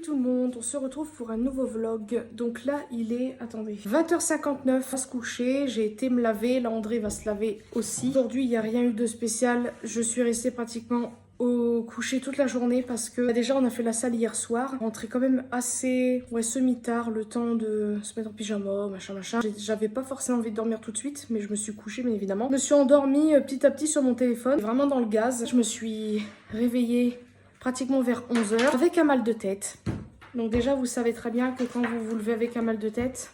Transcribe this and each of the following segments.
tout le monde, on se retrouve pour un nouveau vlog. Donc là il est, attendez, 20h59, on va se coucher, j'ai été me laver, là André va se laver aussi. Aujourd'hui il n'y a rien eu de spécial, je suis restée pratiquement au coucher toute la journée parce que déjà on a fait la salle hier soir, rentré quand même assez semi-tard, le temps de se mettre en pyjama, machin. J'avais pas forcément envie de dormir tout de suite, mais je me suis couchée bien évidemment. Je me suis endormie petit à petit sur mon téléphone, vraiment dans le gaz. Je me suis réveillée pratiquement vers 11h avec un mal de tête. Donc déjà vous savez très bien que quand vous vous levez avec un mal de tête,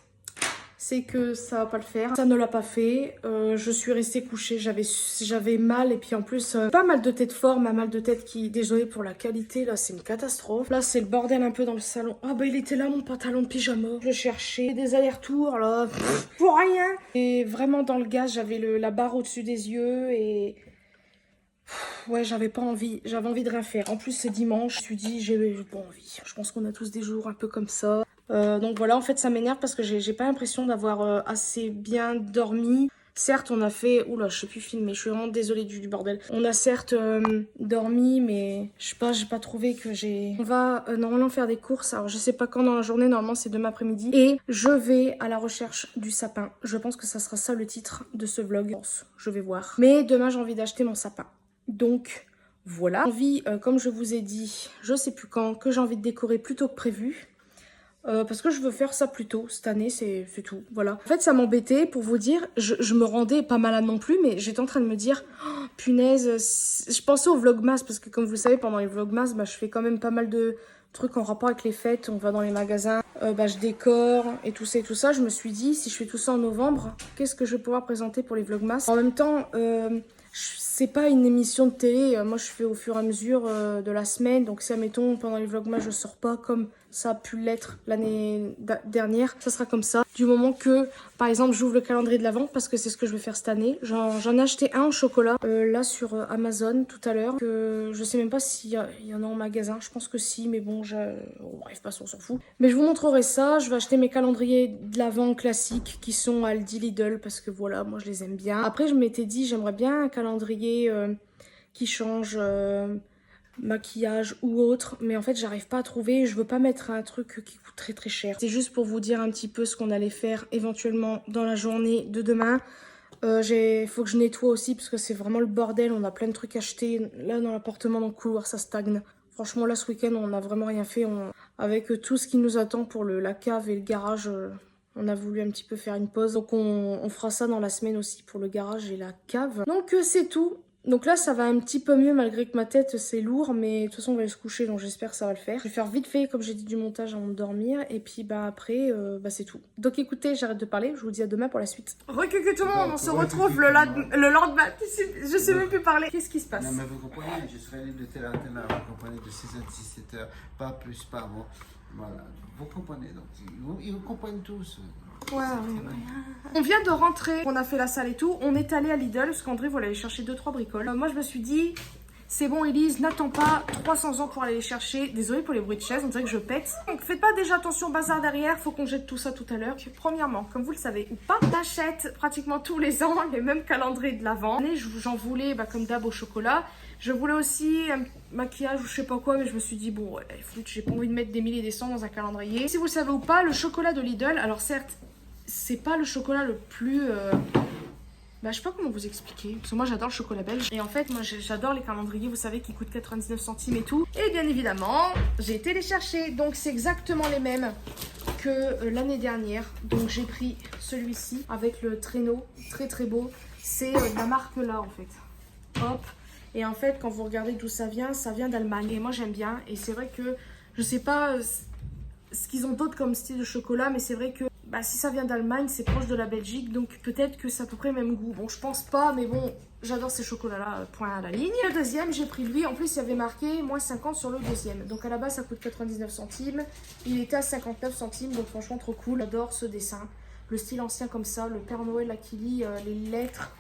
c'est que ça va pas le faire. Ça ne l'a pas fait. Je suis restée couchée, j'avais mal et puis en plus pas mal de tête fort, mais un mal de tête qui, désolé pour la qualité, là c'est une catastrophe. Là c'est le bordel un peu dans le salon. Ah bah il était là mon pantalon de pyjama. Je cherchais des allers-retours là, pour rien. Et vraiment dans le gaz, j'avais la barre au-dessus des yeux et ouais, j'avais pas envie, j'avais envie de rien faire. En plus c'est dimanche, je me suis dit j'ai pas envie. Je pense qu'on a tous des jours un peu comme ça. Donc voilà, en fait ça m'énerve parce que j'ai pas l'impression d'avoir assez bien dormi. Certes on a fait, oula je sais plus filmer, je suis vraiment désolée du bordel. On a certes dormi mais je sais pas, j'ai pas trouvé que j'ai... On va normalement faire des courses, alors je sais pas quand dans la journée, normalement c'est demain après-midi. Et je vais à la recherche du sapin. Je pense que ça sera ça le titre de ce vlog. Je vais voir. Mais demain j'ai envie d'acheter mon sapin. Donc voilà, envie, comme je vous ai dit, je sais plus quand, que j'ai envie de décorer plus tôt que prévu. Parce que je veux faire ça plus tôt cette année, c'est tout, voilà. En fait ça m'embêtait pour vous dire, je me rendais pas malade non plus, mais j'étais en train de me dire, oh, punaise, je pensais au vlogmas, parce que comme vous le savez pendant les vlogmas, bah, je fais quand même pas mal de trucs en rapport avec les fêtes, on va dans les magasins, je décore et tout ça. Je me suis dit, si je fais tout ça en novembre, qu'est-ce que je vais pouvoir présenter pour les vlogmas? En même temps, c'est pas une émission de télé, moi je fais au fur et à mesure de la semaine, donc si admettons pendant les vlogmas je sors pas comme ça a pu l'être l'année dernière, ça sera comme ça. Du moment que, par exemple, j'ouvre le calendrier de l'Avent, parce que c'est ce que je vais faire cette année. J'en ai acheté un en chocolat, là sur Amazon tout à l'heure, que je sais même pas s'il y en a en magasin, je pense que si, mais bon, bref, passons, on s'en fout. Mais je vous montrerai ça, je vais acheter mes calendriers de l'Avent classiques, qui sont Aldi, Lidl, parce que voilà, moi je les aime bien. Après, je m'étais dit, j'aimerais bien un calendrier qui change... maquillage ou autre, mais en fait j'arrive pas à trouver, je veux pas mettre un truc qui coûte très cher. C'est juste pour vous dire un petit peu ce qu'on allait faire éventuellement dans la journée de demain. Faut que je nettoie aussi parce que c'est vraiment le bordel, on a plein de trucs achetés là dans l'appartement, dans le couloir ça stagne. Franchement là ce week-end on a vraiment rien fait, avec tout ce qui nous attend pour la cave et le garage, on a voulu un petit peu faire une pause, donc on fera ça dans la semaine aussi pour le garage et la cave. Donc c'est tout. Donc là ça va un petit peu mieux malgré que ma tête c'est lourd, mais de toute façon on va aller se coucher donc j'espère que ça va le faire. Je vais faire vite fait comme j'ai dit du montage avant de dormir et puis après c'est tout. Donc écoutez, j'arrête de parler, je vous dis à demain pour la suite. Recueille tout le monde, on se retrouve le lendemain, je sais même plus parler. Qu'est-ce qui se passe? Non mais vous comprenez, je serai libre de telle à telle heure, vous comprenez, de 6h à 17h, pas plus, pas avant. Voilà, vous comprenez, donc ils comprennent tous. Ouais. On vient de rentrer, on a fait la salle et tout, on est allé à Lidl parce qu'André voulait aller chercher 2-3 bricoles. Moi je me suis dit, c'est bon Elise, n'attends pas 300 ans pour aller les chercher. Désolée pour les bruits de chaise, on dirait que je pète. Donc faites pas déjà attention au bazar derrière, faut qu'on jette tout ça tout à l'heure. Premièrement, comme vous le savez ou pas, j'achète pratiquement tous les ans les mêmes calendriers de l'Avent. J'en voulais comme d'hab au chocolat. Je voulais aussi un maquillage ou je sais pas quoi, mais je me suis dit bon ouais, j'ai pas envie de mettre des milliers et des cents dans un calendrier. Si vous le savez ou pas, le chocolat de Lidl, alors certes, c'est pas le chocolat le plus... je sais pas comment vous expliquer, parce que moi j'adore le chocolat belge. Et en fait, moi j'adore les calendriers, vous savez, qui coûtent 99 centimes et tout. Et bien évidemment, j'ai été les chercher. Donc c'est exactement les mêmes que l'année dernière. Donc j'ai pris celui-ci avec le traîneau, très très beau. C'est de la marque là en fait. Hop. Et en fait, quand vous regardez d'où ça vient d'Allemagne. Et moi j'aime bien. Et c'est vrai que, je sais pas ce qu'ils ont d'autre comme style de chocolat, mais c'est vrai que si ça vient d'Allemagne, c'est proche de la Belgique, donc peut-être que c'est à peu près le même goût. Bon, je pense pas, mais bon, j'adore ces chocolats-là, point à la ligne. Le deuxième, j'ai pris lui, en plus il y avait marqué moins 50 sur le deuxième. Donc à la base, ça coûte 99 centimes, il était à 59 centimes, donc franchement trop cool. J'adore ce dessin, le style ancien comme ça, le Père Noël là qui lit les lettres.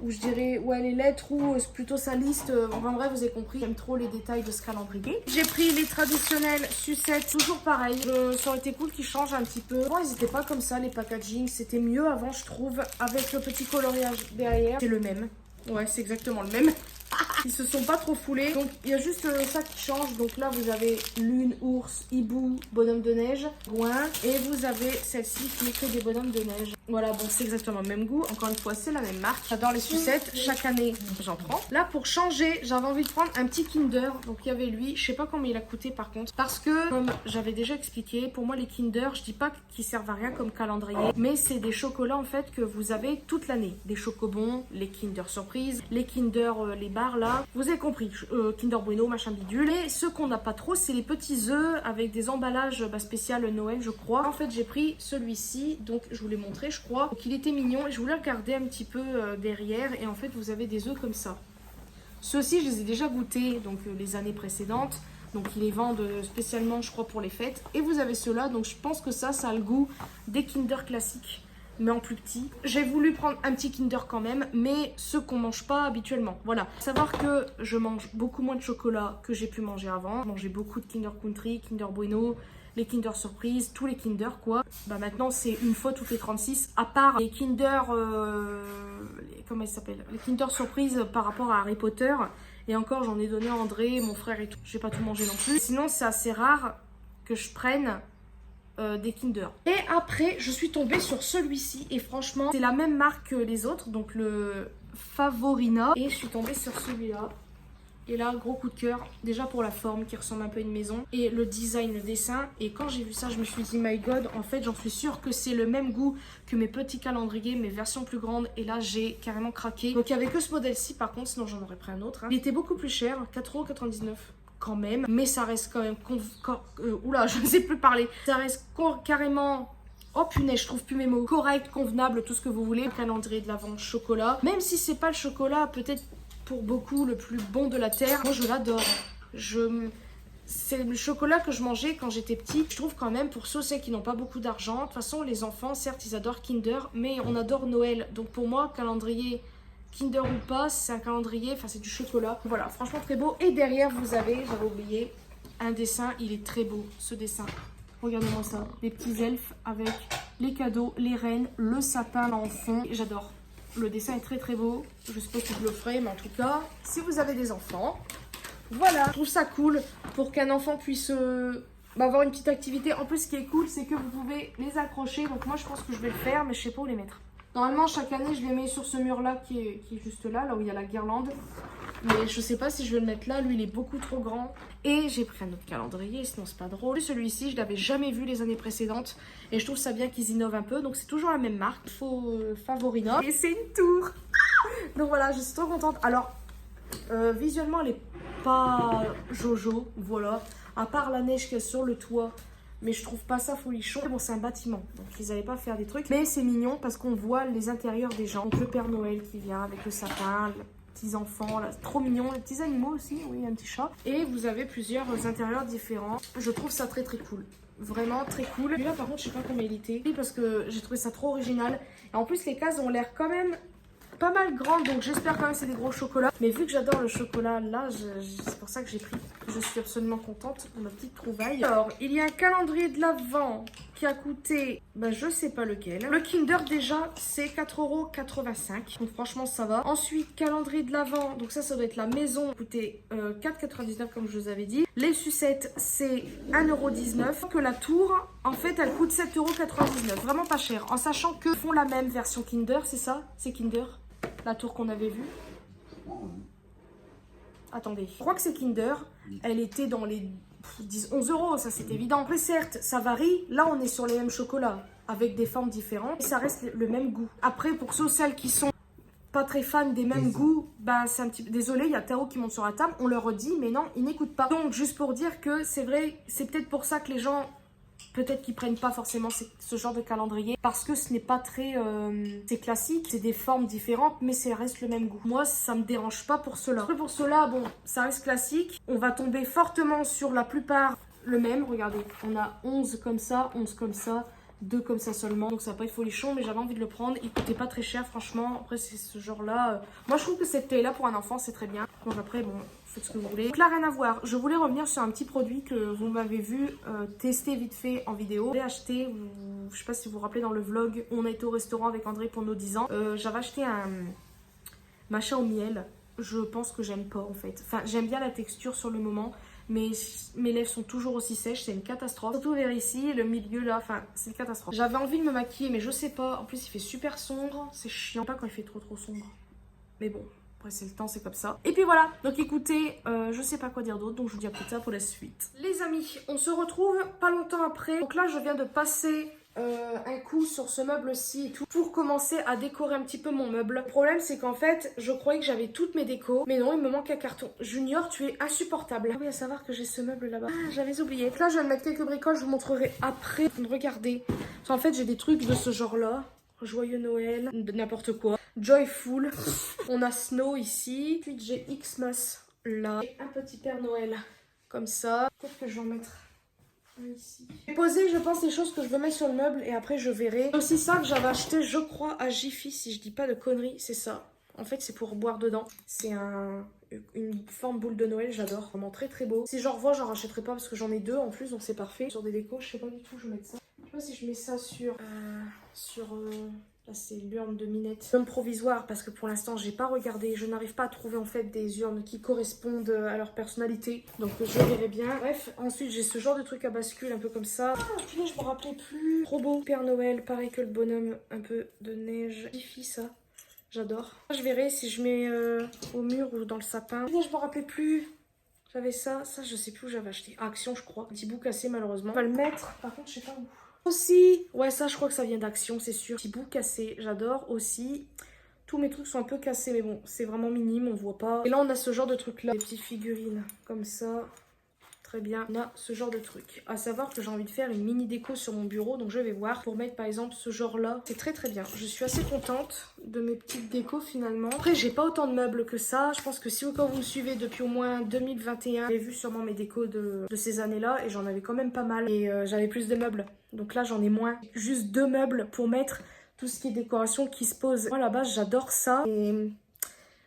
Ou je dirais, ouais, les lettres ou plutôt sa liste. En vrai, vous avez compris, j'aime trop les détails de ce calendrier. J'ai pris les traditionnels sucettes, toujours pareil. Ça aurait été cool qu'ils changent un petit peu. Bon, ils n'étaient pas comme ça, les packaging. C'était mieux avant, je trouve, avec le petit coloriage derrière. C'est le même. Ouais, c'est exactement le même. Ils se sont pas trop foulés. Donc il y a juste ça qui change. Donc là vous avez lune, ours, hibou, bonhomme de neige, ouin. Et vous avez celle-ci qui est que des bonhommes de neige. Voilà, bon c'est exactement le même goût. Encore une fois c'est la même marque. J'adore les sucettes. Chaque année j'en prends. Là pour changer j'avais envie de prendre un petit Kinder. Donc il y avait lui. Je sais pas combien il a coûté par contre. Parce que comme j'avais déjà expliqué, pour moi les Kinder, je dis pas qu'ils servent à rien comme calendrier. Mais c'est des chocolats en fait que vous avez toute l'année. Des chocobons, les Kinder Surprise, les Kinder, les barres là. Vous avez compris, Kinder Bueno, machin bidule. Et ceux qu'on n'a pas trop, c'est les petits œufs avec des emballages spécial Noël, je crois. En fait, j'ai pris celui-ci, donc je vous l'ai montré, je crois. Donc il était mignon et je voulais regarder un petit peu derrière. Et en fait, vous avez des œufs comme ça. Ceux-ci, je les ai déjà goûtés, donc les années précédentes. Donc ils les vendent spécialement, je crois, pour les fêtes. Et vous avez ceux-là, donc je pense que ça a le goût des Kinder classiques, mais en plus petit. J'ai voulu prendre un petit Kinder quand même, mais ceux qu'on mange pas habituellement. Voilà. Faut savoir que je mange beaucoup moins de chocolat que j'ai pu manger avant. Je mangeais beaucoup de Kinder Country, Kinder Bueno, les Kinder Surprise, tous les Kinder quoi. Bah maintenant c'est une fois toutes les 36, à part les Kinder, comment ils s'appellent, les Kinder Surprise par rapport à Harry Potter. Et encore j'en ai donné à André, mon frère et tout. J'ai pas tout mangé non plus. Sinon c'est assez rare que je prenne des Kinder. Et après, je suis tombée sur celui-ci. Et franchement, c'est la même marque que les autres. Donc le Favorina. Et je suis tombée sur celui-là. Et là, gros coup de cœur. Déjà pour la forme qui ressemble un peu à une maison. Et le design, le dessin. Et quand j'ai vu ça, je me suis dit, my god, en fait, j'en suis sûre que c'est le même goût que mes petits calendriers, mes versions plus grandes. Et là, j'ai carrément craqué. Donc il n'y avait que ce modèle-ci par contre, sinon j'en aurais pris un autre. Hein. Il était beaucoup plus cher, 4,99 € quand même, mais ça reste quand même oula, je ne sais plus parler. Ça reste carrément, oh punaise, je trouve plus mes mots, correct, convenable, tout ce que vous voulez. Le calendrier de l'Avent chocolat, même si c'est pas le chocolat peut-être pour beaucoup le plus bon de la terre, moi je l'adore. C'est le chocolat que je mangeais quand j'étais petite. Je trouve quand même pour ceux qui n'ont pas beaucoup d'argent, de toute façon les enfants certes ils adorent Kinder, mais on adore Noël. Donc pour moi calendrier Kinder ou pas, c'est un calendrier, enfin c'est du chocolat. Voilà, franchement très beau. Et derrière vous avez, j'avais oublié, un dessin, il est très beau ce dessin. Regardez-moi ça, les petits elfes avec les cadeaux, les reines, le sapin là en fond. J'adore. Le dessin est très très beau. Je suppose que je le ferai, mais en tout cas, si vous avez des enfants, voilà, je trouve ça cool pour qu'un enfant puisse avoir une petite activité. En plus, ce qui est cool, c'est que vous pouvez les accrocher. Donc moi, je pense que je vais le faire, mais je sais pas où les mettre. Normalement, chaque année, je les mets sur ce mur-là qui est juste là où il y a la guirlande. Mais je sais pas si je vais le mettre là. Lui, il est beaucoup trop grand. Et j'ai pris un autre calendrier, sinon c'est pas drôle. Celui-ci, je l'avais jamais vu les années précédentes. Et je trouve ça bien qu'ils innovent un peu. Donc c'est toujours la même marque. Favorina. Et c'est une tour. Donc voilà, je suis trop contente. Alors, visuellement, elle est pas jojo. Voilà. À part la neige qu'il y a sur le toit. Mais je trouve pas ça folichon. Bon, c'est un bâtiment, donc ils n'allaient pas faire des trucs. Mais c'est mignon parce qu'on voit les intérieurs des gens. Donc le Père Noël qui vient avec le sapin, les petits enfants, là, c'est trop mignon. Les petits animaux aussi, oui, un petit chat. Et vous avez plusieurs intérieurs différents. Je trouve ça très très cool. Vraiment très cool. Lui là par contre, je sais pas combien il était. Parce que j'ai trouvé ça trop original. Et en plus, les cases ont l'air quand même pas mal grande, donc j'espère quand même que c'est des gros chocolats. Mais vu que j'adore le chocolat, là, c'est pour ça que j'ai pris. Je suis absolument contente de ma petite trouvaille. Alors, il y a un calendrier de l'Avent qui a coûté, je sais pas lequel. Le Kinder, déjà, c'est 4,85 €. Donc franchement, ça va. Ensuite, calendrier de l'Avent, donc ça doit être la maison, coûtait 4,99 € comme je vous avais dit. Les sucettes, c'est 1,19 €. Que la tour, en fait, elle coûte 7,99 €. Vraiment pas cher. En sachant que font la même version Kinder, c'est ça? C'est Kinder? La tour qu'on avait vue. Attendez, je crois que c'est Kinder. Elle était dans les 11 €, ça c'est évident. Après certes, ça varie. Là, on est sur les mêmes chocolats avec des formes différentes. Et ça reste le même goût. Après, pour celles qui sont pas très fans des mêmes goûts, c'est un petit peu... Désolé, il y a Théo qui monte sur la table. On leur dit, mais non, ils n'écoutent pas. Donc, juste pour dire que c'est vrai, c'est peut-être pour ça que les gens... Peut-être qu'ils prennent pas forcément ce genre de calendrier parce que ce n'est pas très c'est classique, c'est des formes différentes mais ça reste le même goût. Moi ça me dérange pas pour cela. Après pour cela, bon, ça reste classique. On va tomber fortement sur la plupart le même. Regardez, on a 11 comme ça, 11 comme ça, 2 comme ça seulement. Donc ça va pas être folichon mais j'avais envie de le prendre. Il coûtait pas très cher franchement. Après c'est ce genre là. Moi je trouve que cette taille là pour un enfant c'est très bien. Donc après bon... Faites ce que vous voulez. Donc là, rien à voir. Je voulais revenir sur un petit produit que vous m'avez vu tester vite fait en vidéo. J'ai acheté, je sais pas si vous vous rappelez dans le vlog, on a été au restaurant avec André pour nos 10 ans. J'avais acheté un machin au miel. je pense que j'aime pas en fait. Enfin, j'aime bien la texture sur le moment, mais mes lèvres sont toujours aussi sèches, c'est une catastrophe. Surtout vers ici, le milieu là, enfin, c'est une catastrophe. J'avais envie de me maquiller, mais je sais pas. En plus, il fait super sombre, c'est chiant. Pas quand il fait trop sombre. Mais bon, après c'est le temps, c'est comme ça. Et puis voilà, donc écoutez, je sais pas quoi dire d'autre, donc je vous dis à plus tard pour la suite. Les amis, on se retrouve pas longtemps après. Donc là, je viens de passer un coup sur ce meuble-ci et tout pour commencer à décorer un petit peu mon meuble. Le problème, c'est qu'en fait, je croyais que j'avais toutes mes décos, mais non, il me manque un carton. Junior, tu es insupportable. Ah oui, à savoir que j'ai ce meuble là-bas. Ah, j'avais oublié. Donc là, je viens de mettre quelques bricoles, je vous montrerai après. Regardez. En fait, j'ai des trucs de ce genre-là. Joyeux Noël, n'importe quoi. Joyful. On a Snow ici. Ensuite, j'ai Xmas là. Et un petit Père Noël. Comme ça. Peut-être que je vais en mettre un ici. J'ai posé, je pense, les choses que je veux mettre sur le meuble et après je verrai. C'est aussi ça que j'avais acheté, je crois, à Jiffy, si je dis pas de conneries. C'est ça. En fait, c'est pour boire dedans. C'est une forme boule de Noël, j'adore. Vraiment très très beau. Si j'en revois, j'en rachèterai pas parce que j'en ai deux en plus, donc c'est parfait. Sur des décos, je sais pas du tout, je vais mettre ça. Je sais pas si je mets ça là c'est l'urne de Minette. Urne provisoire parce que pour l'instant j'ai pas regardé. Je n'arrive pas à trouver en fait des urnes qui correspondent à leur personnalité. Donc je verrai bien. Bref, ensuite j'ai ce genre de truc à bascule un peu comme ça. Ah putain, je me rappelais plus. Trop beau. Père Noël, pareil que le bonhomme, un peu de neige. Jiffy ça. J'adore. Je verrai si je mets au mur ou dans le sapin. Putain, je me rappelais plus. J'avais ça je sais plus où j'avais acheté. Action je crois. Petit bout cassé malheureusement. On va le mettre. Par contre je sais pas où. Aussi, ouais ça je crois que ça vient d'Action c'est sûr. Petit bout cassé, j'adore aussi. Tous mes trucs sont un peu cassés mais bon c'est vraiment minime, on voit pas. Et là on a ce genre de truc là, des petites figurines comme ça. Très bien, on a ce genre de truc. À savoir que j'ai envie de faire une mini déco sur mon bureau, donc je vais voir pour mettre par exemple ce genre là. C'est très très bien, je suis assez contente de mes petites décos finalement. Après j'ai pas autant de meubles que ça, je pense que si quand vous me suivez depuis au moins 2021, vous avez vu sûrement mes décos de ces années là et j'en avais quand même pas mal. Et j'avais plus de meubles, donc là j'en ai moins. Juste 2 meubles pour mettre tout ce qui est décoration qui se pose. Moi à la base j'adore ça et...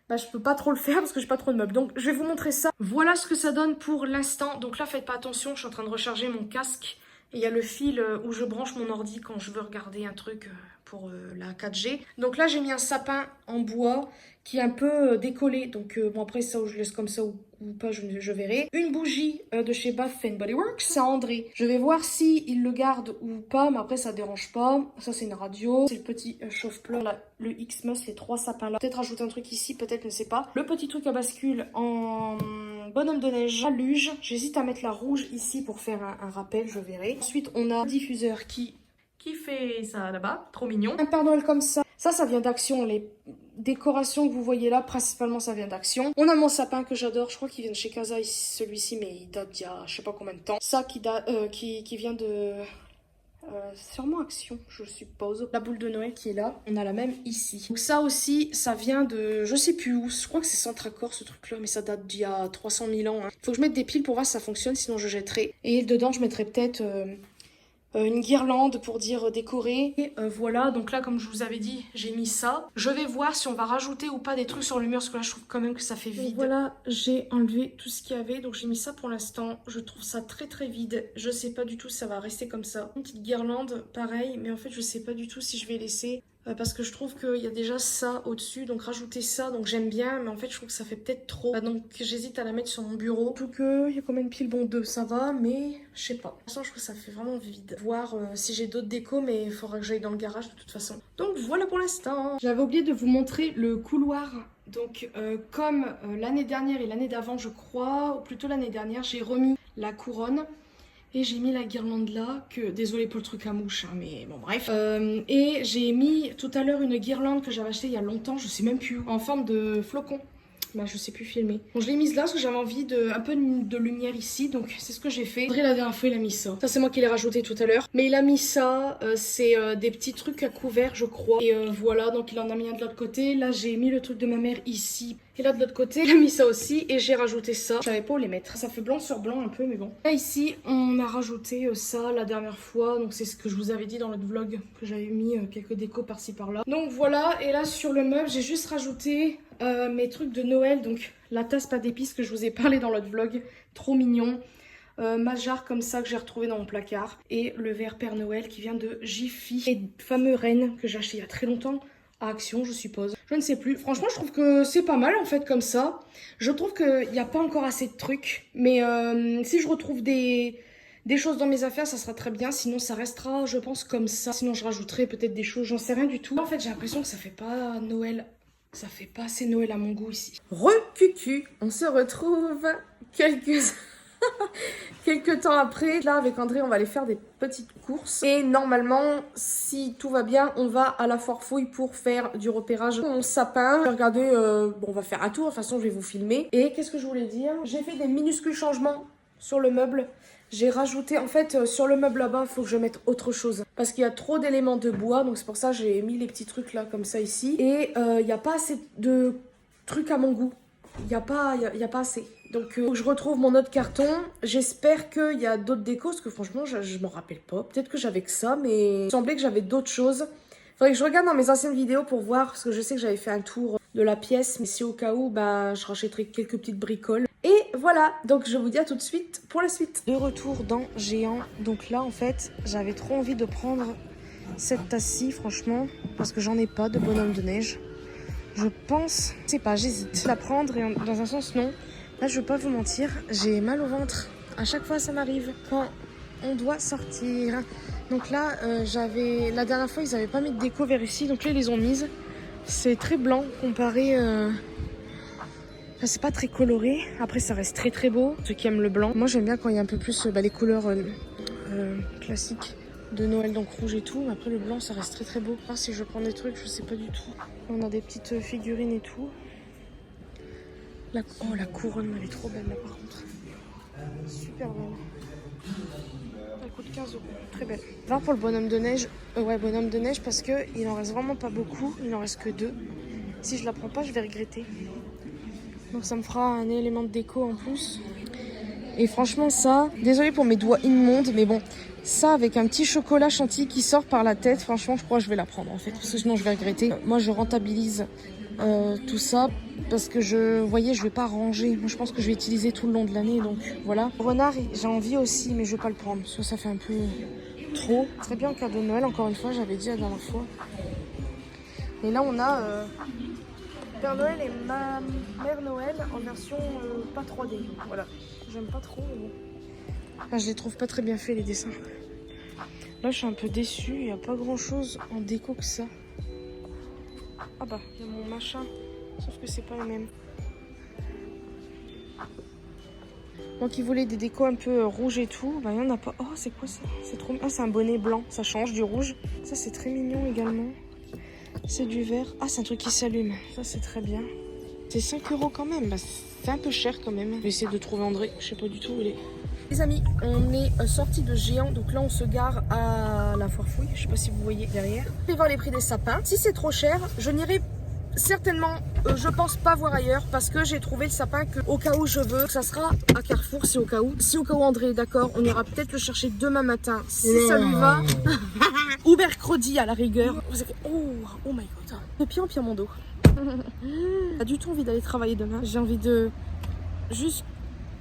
bah, je peux pas trop le faire parce que j'ai pas trop de meubles. Donc je vais vous montrer ça. Voilà ce que ça donne pour l'instant. Donc là faites pas attention, je suis en train de recharger mon casque. Et il y a le fil où je branche mon ordi quand je veux regarder un truc pour la 4G. Donc là j'ai mis un sapin en bois qui est un peu décollé. Donc bon après ça je laisse comme ça ou pas je verrai. Une bougie de chez Bath & Body Works, c'est André. Je vais voir si il le garde ou pas, mais après ça dérange pas. Ça c'est une radio, c'est le petit chauffe-plat, le Xmas, les 3 sapins là. Peut-être rajouter un truc ici, peut-être, je ne sais pas. Le petit truc à bascule en bonhomme de neige, à luge. J'hésite à mettre la rouge ici pour faire un rappel, je verrai. Ensuite on a un diffuseur qui fait ça là-bas, trop mignon. Un Père Noël comme ça. Ça vient d'Action, les décorations que vous voyez là, principalement ça vient d'Action. On a mon sapin que j'adore, je crois qu'il vient de chez Casa, celui-ci, mais il date d'il y a je sais pas combien de temps. Ça qui vient de... sûrement Action, je suppose. La boule de Noël qui est là, on a la même ici. Donc ça aussi, ça vient de... je sais plus où, je crois que c'est Centracor ce truc-là, mais ça date d'il y a 300 000 ans. Hein. Faut que je mette des piles pour voir si ça fonctionne, sinon je jetterai. Et dedans, je mettrai peut-être... une guirlande pour dire décorer. Et voilà, donc là comme je vous avais dit, j'ai mis ça. Je vais voir si on va rajouter ou pas des trucs sur le mur, parce que là je trouve quand même que ça fait vide. Donc voilà, j'ai enlevé tout ce qu'il y avait, donc j'ai mis ça pour l'instant. Je trouve ça très très vide. Je sais pas du tout si ça va rester comme ça. Une petite guirlande, pareil, mais en fait je sais pas du tout si je vais laisser... parce que je trouve qu'il y a déjà ça au-dessus, donc rajouter ça, donc j'aime bien, mais en fait je trouve que ça fait peut-être trop. Donc j'hésite à la mettre sur mon bureau. Tout que, il y a combien de piles? Bon, 2, ça va, mais je sais pas. Pour l'instant je trouve que ça fait vraiment vide. Voir si j'ai d'autres décos, mais il faudra que j'aille dans le garage de toute façon. Donc voilà pour l'instant. J'avais oublié de vous montrer le couloir. Donc comme l'année dernière et l'année d'avant je crois, ou plutôt l'année dernière, j'ai remis la couronne. Et j'ai mis la guirlande là, que désolé pour le truc à mouche, hein, mais bon bref. Et j'ai mis tout à l'heure une guirlande que j'avais achetée il y a longtemps, je sais même plus où, en forme de flocon. Bah je sais plus filmer. Bon je l'ai mise là parce que j'avais envie de un peu de lumière ici, donc c'est ce que j'ai fait. André la dernière fois il a mis ça. Ça c'est moi qui l'ai rajouté tout à l'heure. Mais il a mis ça, c'est des petits trucs à couvert je crois. Et voilà, donc il en a mis un de l'autre côté. Là j'ai mis le truc de ma mère ici. Et là de l'autre côté, il a mis ça aussi et j'ai rajouté ça. Je savais pas où les mettre. Ça fait blanc sur blanc un peu mais bon. Là ici on a rajouté ça la dernière fois. Donc c'est ce que je vous avais dit dans l'autre vlog. Que j'avais mis quelques décos par-ci par-là. Donc voilà, et là sur le meuble j'ai juste rajouté mes trucs de Noël. Donc la tasse pas d'épices que je vous ai parlé dans l'autre vlog. Trop mignon. Ma jarre comme ça que j'ai retrouvé dans mon placard. Et le verre Père Noël qui vient de Jiffy. Et fameux Rennes que j'ai acheté il y a très longtemps à Action, je suppose. Je ne sais plus. Franchement, je trouve que c'est pas mal en fait comme ça. Je trouve qu'il n'y a pas encore assez de trucs. Mais si je retrouve des choses dans mes affaires, ça sera très bien. Sinon, ça restera, je pense, comme ça. Sinon, je rajouterai peut-être des choses, j'en sais rien du tout. En fait, j'ai l'impression que ça fait pas Noël. Ça fait pas assez Noël à mon goût ici. Re-cucu, on se retrouve quelques temps après. Là, avec André, on va aller faire des petites courses. Et normalement, si tout va bien, on va à la foire fouille pour faire du repérage. Mon sapin, regardez, bon, on va faire un tour. De toute façon, je vais vous filmer. Et qu'est-ce que je voulais dire? J'ai fait des minuscules changements sur le meuble. J'ai rajouté, en fait, sur le meuble là-bas, il faut que je mette autre chose. Parce qu'il y a trop d'éléments de bois. Donc, c'est pour ça que j'ai mis les petits trucs là, comme ça, ici. Et il n'y a pas assez de trucs à mon goût. Il n'y a pas assez. Donc, je retrouve mon autre carton. J'espère qu'il y a d'autres décos, parce que franchement, je m'en rappelle pas. Peut-être que j'avais que ça, mais il semblait que j'avais d'autres choses. Il faudrait que je regarde dans mes anciennes vidéos pour voir, parce que je sais que j'avais fait un tour de la pièce, mais si au cas où, bah, je rachèterai quelques petites bricoles. Et voilà, donc je vous dis à tout de suite pour la suite. De retour dans Géant. Donc là, en fait, j'avais trop envie de prendre cette tasse-ci, franchement, parce que j'en ai pas de bonhomme de neige. Je pense, je sais pas, j'hésite. La prendre et dans un sens non. Là, je veux pas vous mentir, j'ai mal au ventre. À chaque fois, ça m'arrive quand on doit sortir. Donc là, la dernière fois, ils avaient pas mis de déco vers ici, donc là, ils les ont mises. C'est très blanc comparé. Enfin, c'est pas très coloré. Après, ça reste très très beau. Ceux qui aiment le blanc. Moi, j'aime bien quand il y a un peu plus les couleurs classiques de Noël, donc rouge et tout. Après, le blanc, ça reste très très beau. Ah, si je prends des trucs, je sais pas du tout. On a des petites figurines et tout. Oh, la couronne, elle est trop belle là par contre. Super belle. Elle coûte 15 €. Très belle. 20 pour le bonhomme de neige. Ouais, bonhomme de neige parce qu'il en reste vraiment pas beaucoup. Il en reste que 2. Si je la prends pas, je vais regretter. Donc ça me fera un élément de déco en plus. Et franchement ça, désolée pour mes doigts immondes, mais bon, ça avec un petit chocolat chantilly qui sort par la tête, franchement je crois que je vais la prendre en fait, parce que sinon je vais regretter. Moi je rentabilise tout ça, parce que vous voyez, je vais pas ranger. Moi je pense que je vais utiliser tout le long de l'année, donc voilà. Renard, j'ai envie aussi, mais je vais pas le prendre, parce que ça fait un peu trop. Très bien en cadeau de Noël, encore une fois, j'avais dit la dernière fois. Et là on a... Père Noël et ma Mère Noël en version pas 3D. Voilà. J'aime pas trop, mais bon. Enfin, je les trouve pas très bien faits, les dessins. Là, je suis un peu déçue. Il n'y a pas grand chose en déco que ça. Ah bah, il y a mon machin. Sauf que c'est pas le même. Moi qui voulais des décos un peu rouge et tout, bah il n'y en a pas. Oh, c'est quoi ça? C'est trop... Ah, c'est un bonnet blanc. Ça change du rouge. Ça, c'est très mignon également. C'est du vert. Ah, c'est un truc qui s'allume. Ça, c'est très bien. C'est 5 € quand même. Bah, c'est un peu cher quand même. Je vais essayer de trouver André. Je sais pas du tout où il est. Les amis, on est sorti de Géant. Donc là, on se gare à la foire fouille. Je sais pas si vous voyez derrière. Je vais voir les prix des sapins. Si c'est trop cher, je n'irai certainement, je pense pas voir ailleurs. Parce que j'ai trouvé le sapin que, au cas où je veux, ça sera à Carrefour. Si au cas où. Si au cas où André est d'accord, on ira peut-être le chercher demain matin. Si ça lui va. Ou mercredi à la rigueur. Oh my god. De pire en pire mon dos. J'ai pas du tout envie d'aller travailler demain. J'ai envie de juste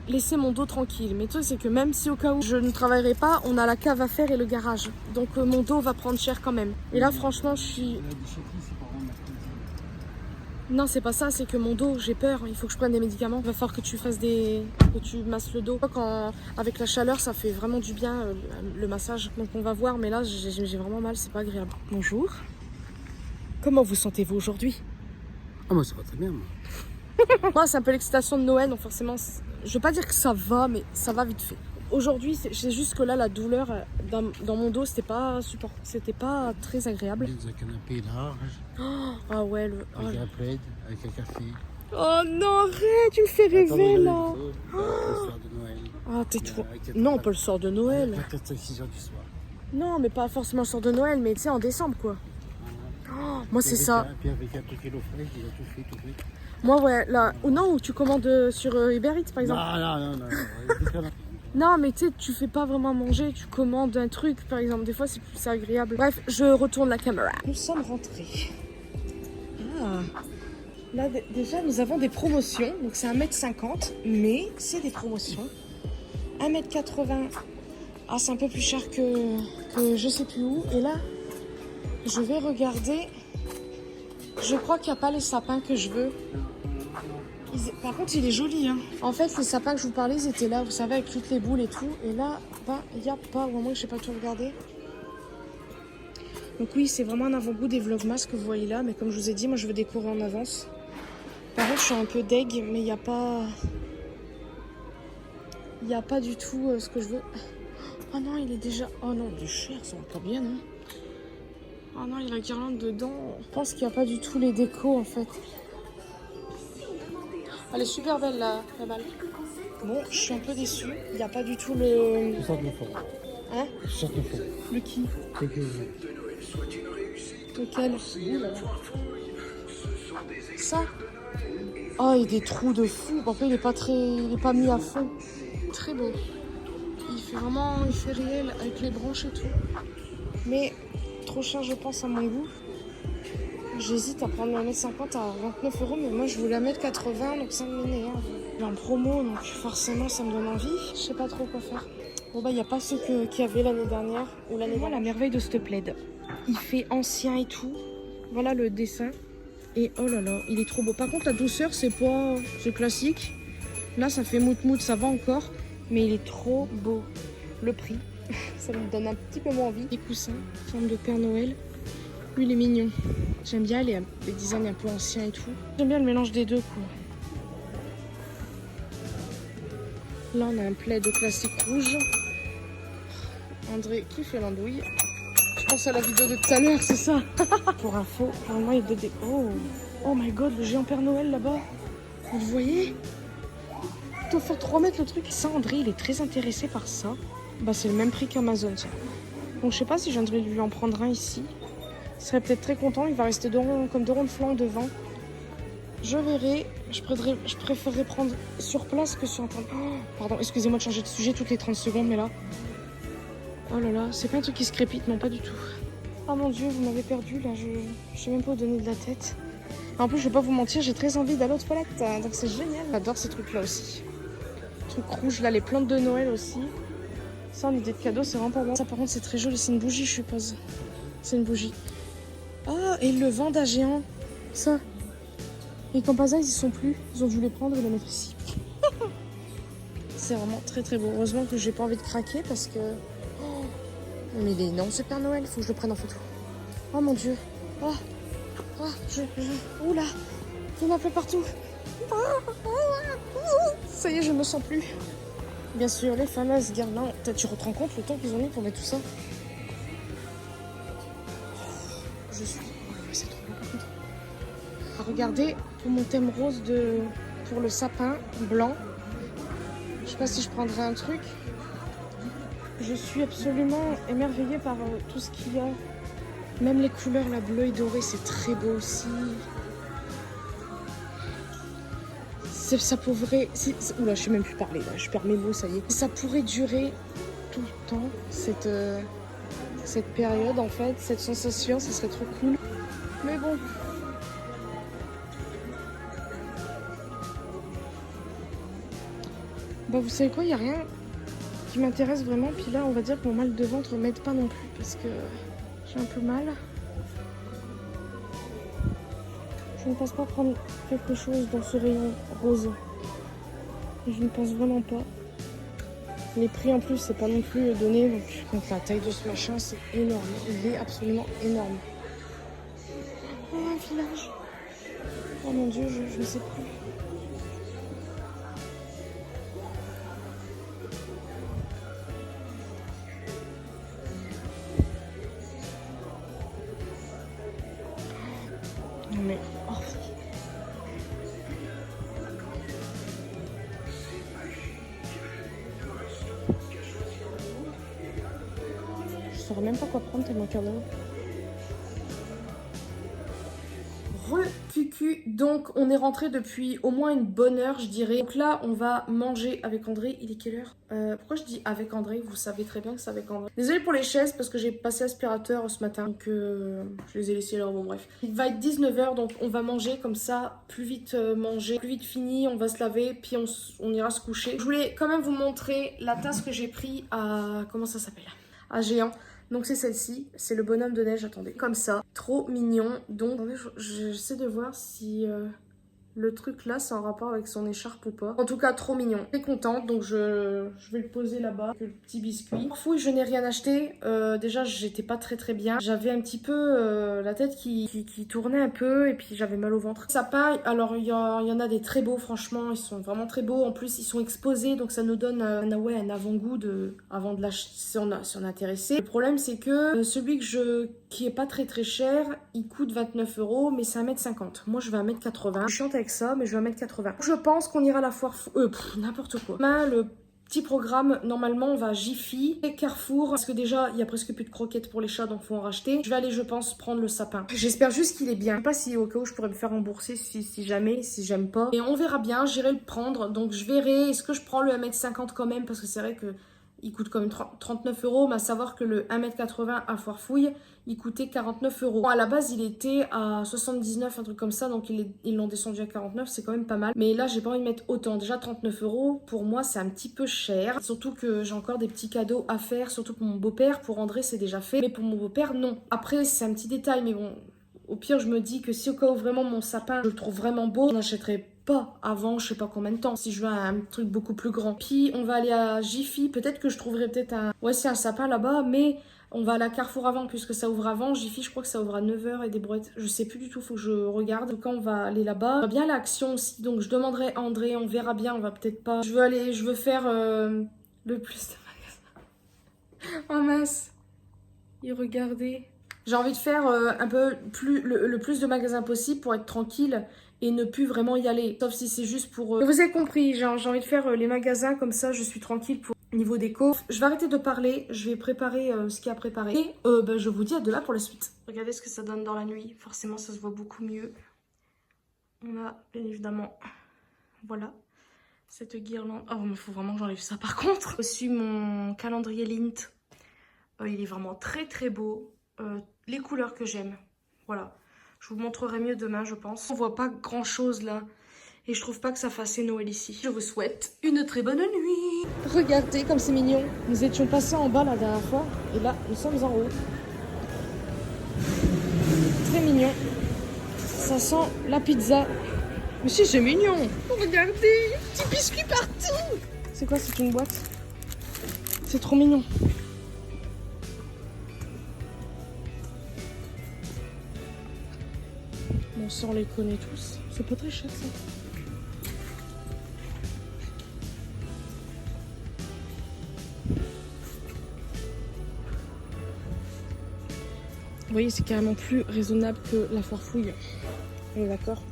laisser mon dos tranquille. Mais le truc c'est que même si au cas où je ne travaillerai pas, on a la cave à faire et le garage. Donc mon dos va prendre cher quand même. Et là franchement je suis... Non c'est pas ça, c'est que mon dos, j'ai peur. Il faut que je prenne des médicaments. Il va falloir que tu fasses que tu masses le dos. Avec la chaleur ça fait vraiment du bien le massage. Donc on va voir, mais là j'ai vraiment mal, c'est pas agréable. Bonjour. Comment vous sentez-vous aujourd'hui? Ah, moi ça va très bien, moi. Moi c'est un peu l'excitation de Noël, donc forcément je veux pas dire que ça va, mais ça va vite fait. Aujourd'hui c'est juste que là la douleur dans mon dos c'était pas très agréable. Dans un canapé large. Ah ouais avec un plaid, avec un café. Oh non arrête, tu me fais rêver là. Le soir de Noël. Ah t'es trop... Non pas le soir de Noël. À 4-6 heures du soir. Non mais pas forcément le soir de Noël, mais tu sais en décembre quoi. Moi c'est ça. Puis avec un truc HelloFresh, il a tout fait. Moi ouais, là, ou non, où tu commandes sur Uber Eats par exemple. Non. Non mais tu sais, tu fais pas vraiment manger, tu commandes un truc par exemple, des fois c'est agréable. Bref, je retourne la caméra. Nous sommes rentrés. Ah. Là déjà nous avons des promotions, donc c'est 1,50 m, mais c'est des promotions. 1,80 m, ah c'est un peu plus cher que je sais plus où. Et là, je vais regarder Je crois qu'il n'y a pas les sapins que je veux. Par contre, il est joli. Hein. En fait, les sapins que je vous parlais, ils étaient là, vous savez, avec toutes les boules et tout. Et là, bah, il n'y a pas. Au moins que je n'ai pas tout regardé. Donc oui, c'est vraiment un avant-goût des Vlogmas que vous voyez là. Mais comme je vous ai dit, moi, je veux décorer en avance. Par contre, je suis un peu deg, mais il n'y a pas... Il n'y a pas du tout ce que je veux. Oh non, il est déjà... Oh non, du cher, ça va pas bien, non? Oh non, il y a la guirlande dedans. Je pense qu'il n'y a pas du tout les décos, en fait. Elle est super belle, la balle. Bon, je suis un peu déçue. Il n'y a pas du tout le... C'est ça qu'il faut. Hein? C'est ça qu'il faut. Le qui? C'est que... Lequel? Ça? Oh, il y a des trous de fou. Après, il est pas mis à fond. Très beau. Il fait vraiment... Il fait réel avec les branches et tout. Mais trop cher, je pense, à mon goût. J'hésite à prendre la 1m50 à 29 €, mais moi je voulais la mettre 80, donc ça m'énerve. Il est en promo, donc forcément ça me donne envie. Je sais pas trop quoi faire. Bon bah il n'y a pas ceux qu'il y avait l'année dernière ou l'année dernière. La merveille de ce plaid. Il fait ancien et tout. Voilà le dessin. Et oh là là, il est trop beau. Par contre la douceur c'est pas... c'est classique. Là ça fait mout-mout, ça va encore. Mais il est trop beau. Le prix, ça me donne un petit peu moins envie. Les coussins, forme de Père Noël. Lui, il est mignon. J'aime bien les designs un peu anciens et tout. J'aime bien le mélange des deux, quoi. Là, on a un plaid classique rouge. André qui fait l'andouille. Je pense à la vidéo de tout à l'heure, c'est ça. Pour info, normalement, il y a des... Oh my god, le géant Père Noël, là-bas. Vous le voyez? Il doit faire 3 mètres, le truc. Ça, André, il est très intéressé par ça. Bah, c'est le même prix qu'Amazon, ça. Donc, je sais pas si je viendrai lui en prendre un ici. Il serait peut-être très content, il va rester comme 2 ronds de flanc devant. Je verrai, je préférerais prendre sur place que sur Internet. Oh, pardon, excusez-moi de changer de sujet toutes les 30 secondes, mais là... Oh là là, c'est pas un truc qui se crépite, non, pas du tout. Oh mon Dieu, vous m'avez perdu, là, je sais même pas où donner de la tête. En plus, je vais pas vous mentir, j'ai très envie d'aller aux toilettes, hein, donc c'est génial. J'adore ces trucs-là aussi. Truc rouge, là, les plantes de Noël aussi. Ça, en idée de cadeau, c'est vraiment pas bon. Ça, par contre, c'est très joli, c'est une bougie, je suppose. C'est une bougie. Oh, et ils le vendent à géant. Ça. Et quand pas ça, ils y sont plus. Ils ont dû les prendre et les mettre ici. C'est vraiment très très beau. Heureusement que j'ai pas envie de craquer parce que... Oh, mais il est énorme ce Père Noël. Il faut que je le prenne en photo. Oh mon Dieu. Oh. Oh, oula. Il m'a fait partout. Ça y est, je me sens plus. Bien sûr, les fameuses guirlandes. Tu te rends compte le temps qu'ils ont mis pour mettre tout ça? Je suis... C'est trop beau par contre. Regardez, pour mon thème rose pour le sapin blanc. Je sais pas si je prendrai un truc. Je suis absolument émerveillée par tout ce qu'il y a. Même les couleurs, la bleue et dorée, c'est très beau aussi. Ça pourrait... Oula, je sais même plus parler là. Je perds mes mots, ça y est. Ça pourrait durer tout le temps, cette période en fait, cette sensation, ça serait trop cool. Mais bon. Bah vous savez quoi, il n'y a rien qui m'intéresse vraiment. Puis là, on va dire que mon mal de ventre m'aide pas non plus parce que j'ai un peu mal. Je ne pense pas prendre quelque chose dans ce rayon rose. Je ne pense vraiment pas. Les prix en plus, c'est pas non plus donné. Donc la taille de ce machin, c'est énorme. Il est absolument énorme. Oh, un village. Oh mon Dieu, je ne sais plus. Non mais... Oh. Je saurais même pas quoi prendre tellement cadeau. Re-cucu, donc on est rentré depuis au moins une bonne heure je dirais. Donc là on va manger avec André. Il est quelle heure? Pourquoi je dis avec André? Vous savez très bien que c'est avec André. Désolée pour les chaises parce que j'ai passé aspirateur ce matin. Donc je les ai laissées là, bon bref. Il va être 19 h donc on va manger comme ça. Plus vite manger, plus vite fini. On va se laver puis on ira se coucher. Je voulais quand même vous montrer la tasse que j'ai pris à... Comment ça s'appelle? À Géant. Donc c'est celle-ci, c'est le bonhomme de neige, attendez, comme ça, trop mignon. Donc attendez, j'essaie de voir si le truc là c'est en rapport avec son écharpe ou pas. En tout cas trop mignon, très contente, donc je vais le poser là-bas, avec le petit biscuit. Fouille, je n'ai rien acheté, déjà j'étais pas très bien. J'avais un petit peu la tête qui tournait un peu et puis j'avais mal au ventre. Sapin, alors il y en a des très beaux, franchement, ils sont vraiment très beaux. En plus ils sont exposés, donc ça nous donne un avant-goût avant de l'acheter si on est intéressé. Le problème c'est que celui qui est pas très cher, il coûte 29 €, mais c'est 1,50 m. Moi je vais 1,80 m. Je chante avec ça, mais je vais 1,80 m. Je pense qu'on ira à la foire n'importe quoi. Le petit programme, normalement on va à Jiffy et Carrefour, parce que déjà il y a presque plus de croquettes pour les chats, donc faut en racheter. Je vais aller, je pense, prendre le sapin. J'espère juste qu'il est bien. Je sais pas si au cas où je pourrais me faire rembourser si jamais, si j'aime pas. Et on verra bien, j'irai le prendre. Donc je verrai, est-ce que je prends le 1,50 m quand même, parce que c'est vrai que il coûte quand même 39 €, mais à savoir que le 1,80 m à Foire Fouille, il coûtait 49 €. Bon, à la base, il était à 79, un truc comme ça, donc ils l'ont descendu à 49, c'est quand même pas mal. Mais là, j'ai pas envie de mettre autant. Déjà, 39 €, pour moi, c'est un petit peu cher. Surtout que j'ai encore des petits cadeaux à faire, surtout pour mon beau-père. Pour André, c'est déjà fait, mais pour mon beau-père, non. Après, c'est un petit détail, mais bon, au pire, je me dis que si au cas où vraiment mon sapin, je le trouve vraiment beau, je n'achèterai pas avant je sais pas combien de temps, si je veux un truc beaucoup plus grand. Puis on va aller à Jiffy, peut-être que je trouverai peut-être un sapin là-bas, mais on va aller à Carrefour avant puisque ça ouvre avant. Jiffy, je crois que ça ouvre à 9 h et des brouettes, je sais plus du tout, faut que je regarde. En tout cas on va aller là-bas. On va bien l'action aussi, donc je demanderai à André, on verra bien, on va peut-être pas. Je veux faire le plus de magasins. Oh mince, et regardez. J'ai envie de faire un peu plus le plus de magasins possible pour être tranquille et ne plus vraiment y aller. Sauf si c'est juste pour... Vous avez compris, j'ai envie de faire les magasins comme ça, je suis tranquille pour niveau déco. Je vais arrêter de parler, je vais préparer ce qu'il y a à préparer. Et je vous dis à demain pour la suite. Regardez ce que ça donne dans la nuit, forcément ça se voit beaucoup mieux. On a bien évidemment, voilà, cette guirlande. Oh, il faut vraiment que j'enlève ça par contre. J'ai reçu mon calendrier Lint. Il est vraiment très beau. Les couleurs que j'aime, voilà. Je vous montrerai mieux demain, je pense. On voit pas grand chose là. Et je trouve pas que ça fasse Noël ici. Je vous souhaite une très bonne nuit. Regardez comme c'est mignon. Nous étions passés en bas la dernière fois. Et là, nous sommes en haut. Très mignon. Ça sent la pizza. Mais si, c'est mignon. Regardez, petits biscuits partout. C'est quoi, c'est une boîte? C'est trop mignon. Bon, ça, on les connaît tous. C'est pas très cher, ça. Vous voyez, c'est carrément plus raisonnable que la Foire Fouille. On est d'accord?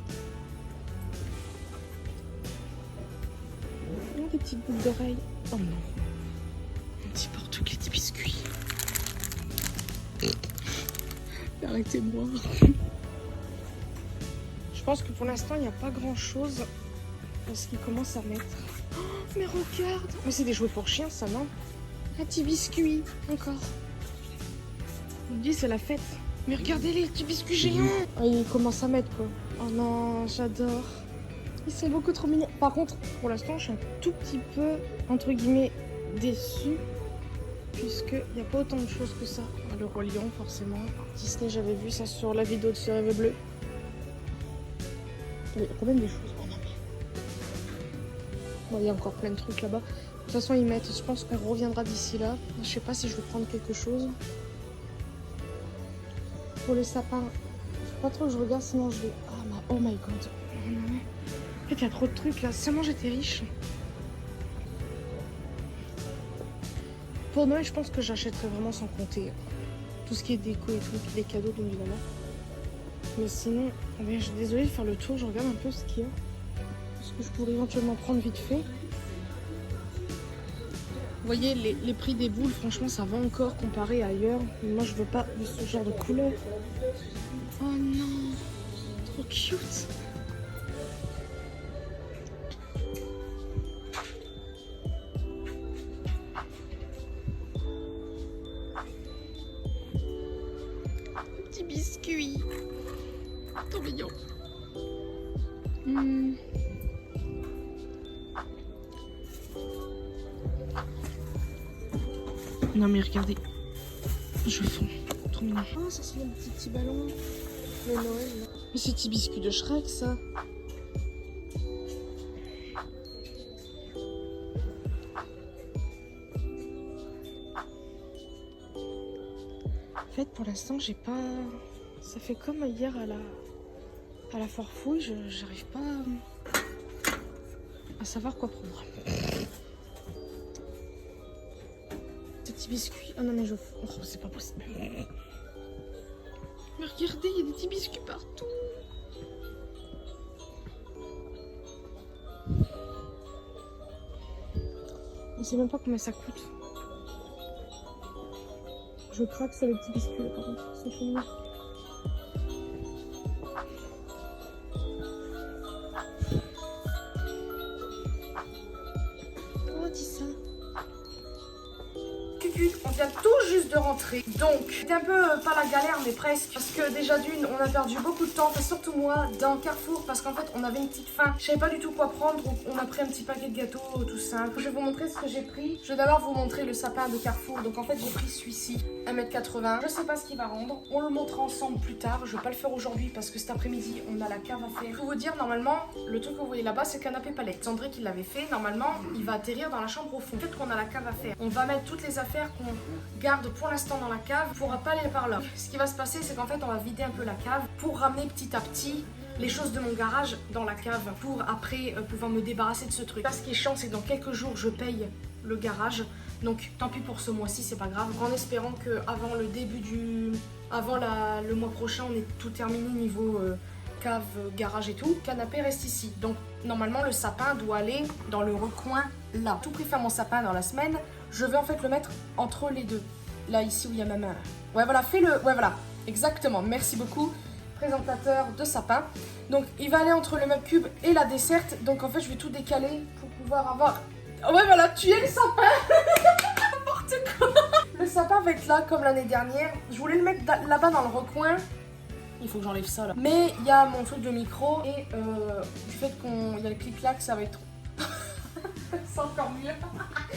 Oh, des petites boucles d'oreilles. Oh non. Un petit porte-clés, des biscuits. Arrêtez de boire. Je pense que pour l'instant, il n'y a pas grand-chose parce qu'il commence à mettre. Oh, mais regarde! Mais c'est des jouets pour chiens, ça, non? Un petit biscuit, encore. On me dit c'est la fête. Mais regardez les petits biscuits géants! Oh, ils commencent à mettre, quoi. Oh non, j'adore. Ils sont beaucoup trop mignons. Par contre, pour l'instant, je suis un tout petit peu, entre guillemets, déçue. Puisqu'il n'y a pas autant de choses que ça. Le Roi Lion, forcément. Disney, j'avais vu ça sur la vidéo de ce Rêve Bleu. Il y a quand même des choses. Oh non, mais... Bon, il y a encore plein de trucs là-bas. De toute façon, ils mettent. Je pense qu'on reviendra d'ici là. Je sais pas si je vais prendre quelque chose. Pour les sapins, faut pas trop que je regarde, sinon je vais. Oh my god. Oh non. En fait, il y a trop de trucs là. Seulement j'étais riche. Pour Noël, je pense que j'achèterai vraiment sans compter. Tout ce qui est déco et tout, les cadeaux, bien évidemment. Mais sinon, je suis désolée de faire le tour, je regarde un peu ce qu'il y a. Ce que je pourrais éventuellement prendre vite fait. Vous voyez, les prix des boules, franchement, ça va encore comparé à ailleurs. Mais moi, je veux pas de ce genre de couleur. Oh non, trop cute. Petit biscuit. Trop mignon. Non mais regardez. Je fonds. Trop mignon. Oh, ça c'est des petits ballons. Le Noël, là. Mais c'est petits biscuits de Shrek, ça. En fait, pour l'instant, j'ai pas... Ça fait comme hier à la Forfouille, j'arrive pas à savoir quoi prendre. Ces petits biscuits... Oh non, mais oh, c'est pas possible. Mais regardez, il y a des petits biscuits partout. Je sais même pas combien ça coûte. Je craque sur les petits biscuits là, par contre. C'est fini. Oh, dis ça. On vient tout juste de rentrer, donc c'était un peu pas la galère mais presque, parce que déjà d'une on a perdu beaucoup de temps, enfin, surtout moi dans Carrefour, parce qu'en fait on avait une petite faim, je savais pas du tout quoi prendre, donc on a pris un petit paquet de gâteaux tout simple. Je vais vous montrer ce que j'ai pris. Je vais d'abord vous montrer le sapin de Carrefour. Donc en fait j'ai pris celui-ci, 1,80 m. Je sais pas ce qu'il va rendre, on le montrera ensemble plus tard. Je vais pas le faire aujourd'hui parce que cet après-midi on a la cave à faire. Pour vous dire, normalement le truc que vous voyez là-bas c'est canapé palette. C'est André qui l'avait fait, normalement il va atterrir dans la chambre au fond. Peut-être qu'on a la cave à faire, on va mettre toutes les affaires qu'on garde pour l'instant dans la cave, on pourra pas aller par là. Ce qui va se passer c'est qu'en fait on va vider un peu la cave pour ramener petit à petit les choses de mon garage dans la cave pour après pouvoir me débarrasser de ce truc. Là ce qui est chiant c'est que dans quelques jours je paye le garage, donc tant pis pour ce mois-ci, c'est pas grave, en espérant que avant le début du... le mois prochain on ait tout terminé niveau cave, garage et tout. Canapé reste ici, donc normalement le sapin doit aller dans le recoin là. Tout pris faire mon sapin dans la semaine, je vais en fait le mettre entre les deux. Là ici où il y a ma main. Ouais voilà, fais-le, ouais voilà, exactement, merci beaucoup. Présentateur de sapin. Donc il va aller entre le meuble cube et la desserte, donc en fait je vais tout décaler pour pouvoir avoir... Oh, ouais voilà, tu es le sapin. N'importe quoi. Le sapin va être là comme l'année dernière. Je voulais le mettre là-bas dans le recoin. Il faut que j'enlève ça là. Mais il y a mon truc de micro et du fait qu'il y a le clic-clac, ça va être... c'est encore mieux.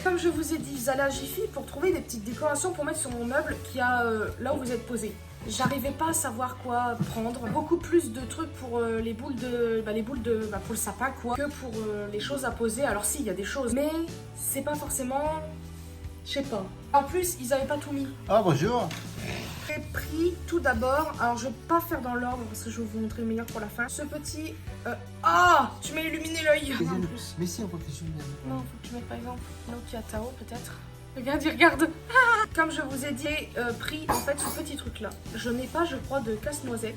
Comme je vous ai dit, ils allaient à Jiffy pour trouver des petites décorations pour mettre sur mon meuble qui a là où vous êtes posé. J'arrivais pas à savoir quoi prendre. Beaucoup plus de trucs pour les boules de... pour le sapin quoi, que pour les choses à poser. Alors si, il y a des choses, mais c'est pas forcément... Je sais pas. En plus, ils avaient pas tout mis. Ah bonjour. J'ai pris tout d'abord, alors je vais pas faire dans l'ordre parce que je vais vous montrer le meilleur pour la fin. Ce petit... Ah, tu m'as illuminé l'œil. Mais si, on voit que je Non, faut que tu mettes par exemple là où tu as Tao peut-être. Regarde, il regarde. Comme je vous ai dit, pris en fait ce petit truc là. Je n'ai pas, je crois, de casse-noisette.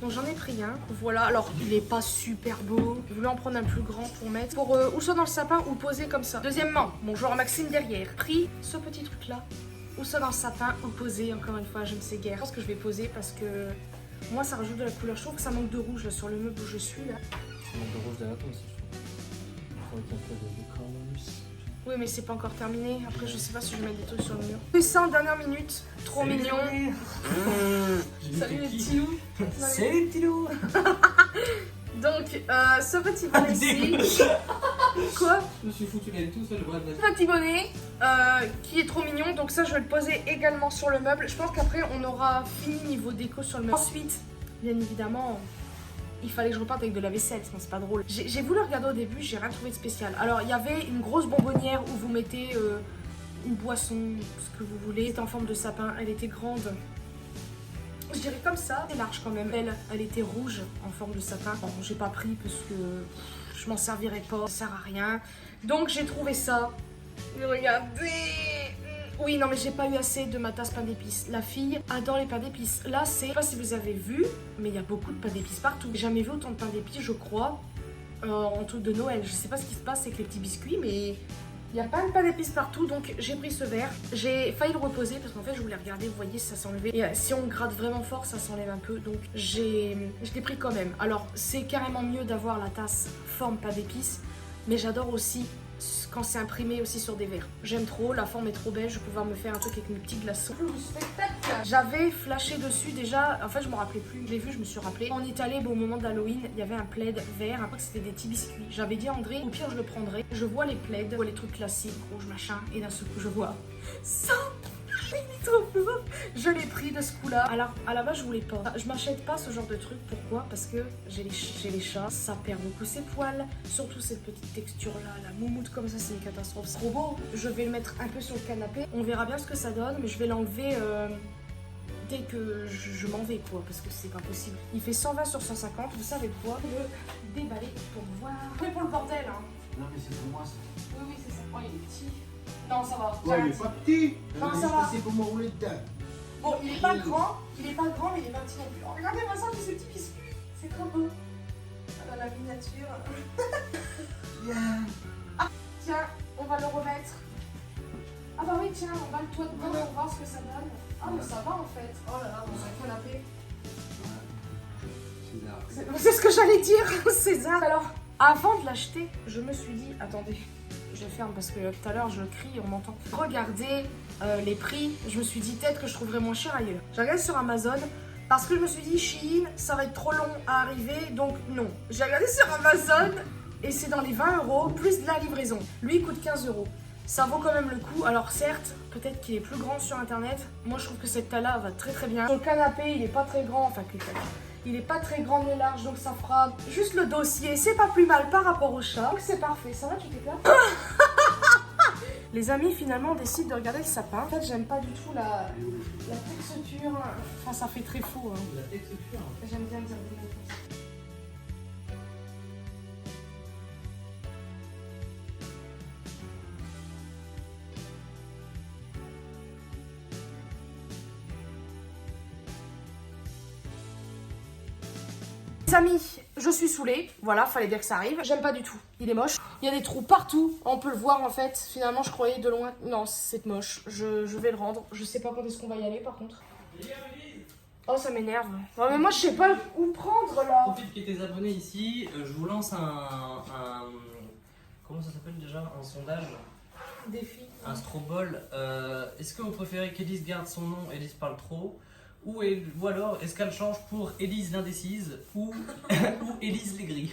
Donc j'en ai pris un. Voilà, alors il est pas super beau. Je voulais en prendre un plus grand pour mettre. Pour ou soit dans le sapin ou poser comme ça. Deuxièmement, bonjour Maxime derrière. Pris ce petit truc là. Ou soit dans le sapin ou poser, encore une fois, je ne sais guère. Je pense que je vais poser parce que moi ça rajoute de la couleur. Je trouve que ça manque de rouge là, sur le meuble où je suis là. Ça manque de rouge derrière toi aussi, je trouve. Il faudrait qu'il y ait un peu de décor en plus. Oui, mais c'est pas encore terminé. Après, je sais pas si je vais mettre des trucs sur le mur. Fais ça en dernière minute. Trop mignon. Salut les petits loups. Salut les petits loups. Donc, ce petit bonnet ici. Quoi? Je me suis foutu là tout seul, le bras de la... Ce petit bonnet qui est trop mignon. Donc ça, je vais le poser également sur le meuble. Je pense qu'après, on aura fini niveau déco sur le meuble. Ensuite, bien évidemment... il fallait que je reparte avec de la vaisselle, sinon c'est pas drôle. J'ai voulu regarder au début, j'ai rien trouvé de spécial. Alors il y avait une grosse bonbonnière où vous mettez une boisson, ce que vous voulez. C'était en forme de sapin, elle était grande. Je dirais comme ça, c'est large quand même. Elle était rouge en forme de sapin. Bon, j'ai pas pris parce que je m'en servirais pas, ça sert à rien. Donc j'ai trouvé ça. Mais regardez. Oui, non, mais j'ai pas eu assez de ma tasse pain d'épices. La fille adore les pains d'épices. Là, c'est... je sais pas si vous avez vu, mais il y a beaucoup de pain d'épices partout. J'ai jamais vu autant de pain d'épices, je crois, en truc de Noël. Je sais pas ce qui se passe avec les petits biscuits, mais il y a pas de pain d'épices partout. Donc, j'ai pris ce verre. J'ai failli le reposer parce qu'en fait, je voulais regarder. Vous voyez, ça s'enlevait. Et si on gratte vraiment fort, ça s'enlève un peu. Donc, je l'ai pris quand même. Alors, c'est carrément mieux d'avoir la tasse forme pain d'épices, mais j'adore aussi quand c'est imprimé aussi sur des verres. J'aime trop, la forme est trop belle, je vais pouvoir me faire un truc avec mes petits glaçons. J'avais flashé dessus déjà, en fait je me rappelais plus, je l'ai vu, je me suis rappelé. On est allé au moment d'Halloween, il y avait un plaid vert, après c'était des petits biscuits. J'avais dit à André, au pire je le prendrais. Je vois les plaids, je vois les trucs classiques, rouge machin, et d'un seul coup je vois ça. Il est trop beau. Je l'ai pris de ce coup-là. Alors, à la base, je voulais pas. Je m'achète pas ce genre de truc. Pourquoi? Parce que j'ai les chats. Ça perd beaucoup ses poils. Surtout cette petite texture-là. La moumoute comme ça, c'est une catastrophe. C'est trop beau. Je vais le mettre un peu sur le canapé. On verra bien ce que ça donne. Mais je vais l'enlever dès que je m'en vais, quoi. Parce que c'est pas possible. Il fait 120 sur 150. Vous savez quoi? Le déballer pour voir. Mais pour le bordel, hein. Non, mais c'est pour moi ça. Oui, oui, c'est ça. Oh, il est petit. Non, ça va. Ouais, il est pas petit. Non, ça va. C'est pour me rouler dedans. Bon, il est pas grand, mais il est pas petit non plus. Oh, regardez-moi ça, ces petits biscuits. C'est trop beau. Dans la miniature. Ah, tiens, on va le remettre. Ah bah oui, tiens, on va le toit dedans pour voir ce que ça donne. Ah, mais ça va en fait. Oh là là, dans un canapé. C'est ce que j'allais dire, César. Alors, avant de l'acheter, je me suis dit, attendez, je ferme parce que tout à l'heure je crie, on m'entend. Regardez les prix, je me suis dit peut-être que je trouverais moins cher ailleurs. J'ai regardé sur Amazon parce que je me suis dit Shein, ça va être trop long à arriver, donc non. J'ai regardé sur Amazon et c'est dans les 20 € plus de la livraison. Lui il coûte 15 €. Ça vaut quand même le coup. Alors certes, peut-être qu'il est plus grand sur internet. Moi je trouve que cette taille-là va très très bien. Sur le canapé, il est pas très grand, enfin il est pas très grand ni large, donc ça fera juste le dossier. C'est pas plus mal par rapport au chat. Donc c'est parfait. Ça va, tu t'éclaires? Les amis, finalement, on décide de regarder le sapin. En fait, j'aime pas du tout la texture. Enfin, ça fait très faux. Hein. La texture. J'aime bien dire des mots comme ça. Les amis, je suis saoulée, voilà, fallait bien que ça arrive. J'aime pas du tout, il est moche. Il y a des trous partout, on peut le voir en fait. Finalement, je croyais de loin, non, c'est moche. Je vais le rendre, je sais pas quand est-ce qu'on va y aller par contre. Oh, ça m'énerve. Non, mais moi, je sais pas où prendre là. Profite qu'il y ait tes abonnés ici, je vous lance un comment ça s'appelle déjà? Un sondage. Défi. Un straw ball. Est-ce que vous préférez qu'Élise garde son nom, Élise parle trop? Ou alors, est-ce qu'elle change pour Élise l'indécise ou Élise l'aigrie?